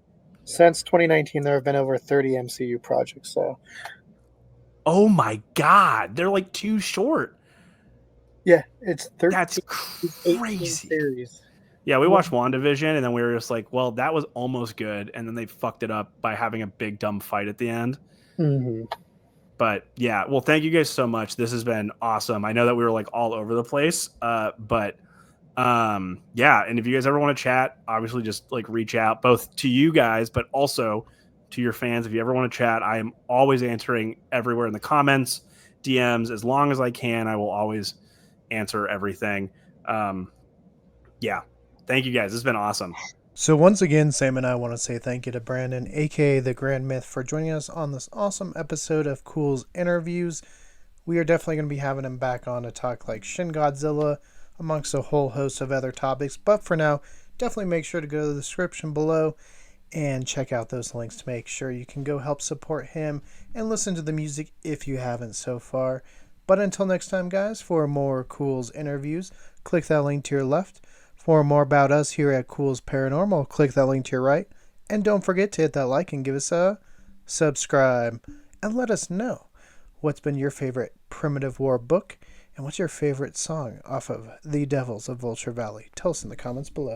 since 2019, there have been over 30 MCU projects. So, oh my God, they're like too short. yeah, it's 13. That's crazy. Series. Yeah, we watched WandaVision, and then we were just like, well, that was almost good. And then they fucked it up by having a big, dumb fight at the end. Mm-hmm. But yeah, well, thank you guys so much. This has been awesome. I know that we were like all over the place, but yeah. And if you guys ever want to chat, obviously just like reach out both to you guys, but also to your fans. If you ever want to chat, I am always answering everywhere in the comments, DMs, as long as I can. I will always answer everything. Yeah. Thank you guys. This has been awesome. So once again, Sam and I want to say thank you to Brandon, aka The Grand Myth, for joining us on this awesome episode of Culz Interviews. We are definitely going to be having him back on to talk like Shin Godzilla, amongst a whole host of other topics. But for now, definitely make sure to go to the description below and check out those links to make sure you can go help support him and listen to the music if you haven't so far. But until next time, guys, for more Culz Interviews, click that link to your left. For more about us here at Culz Paranormal, click that link to your right. And don't forget to hit that like and give us a subscribe. And let us know what's been your favorite Primitive War book and what's your favorite song off of The Devils of Vulture Valley. Tell us in the comments below.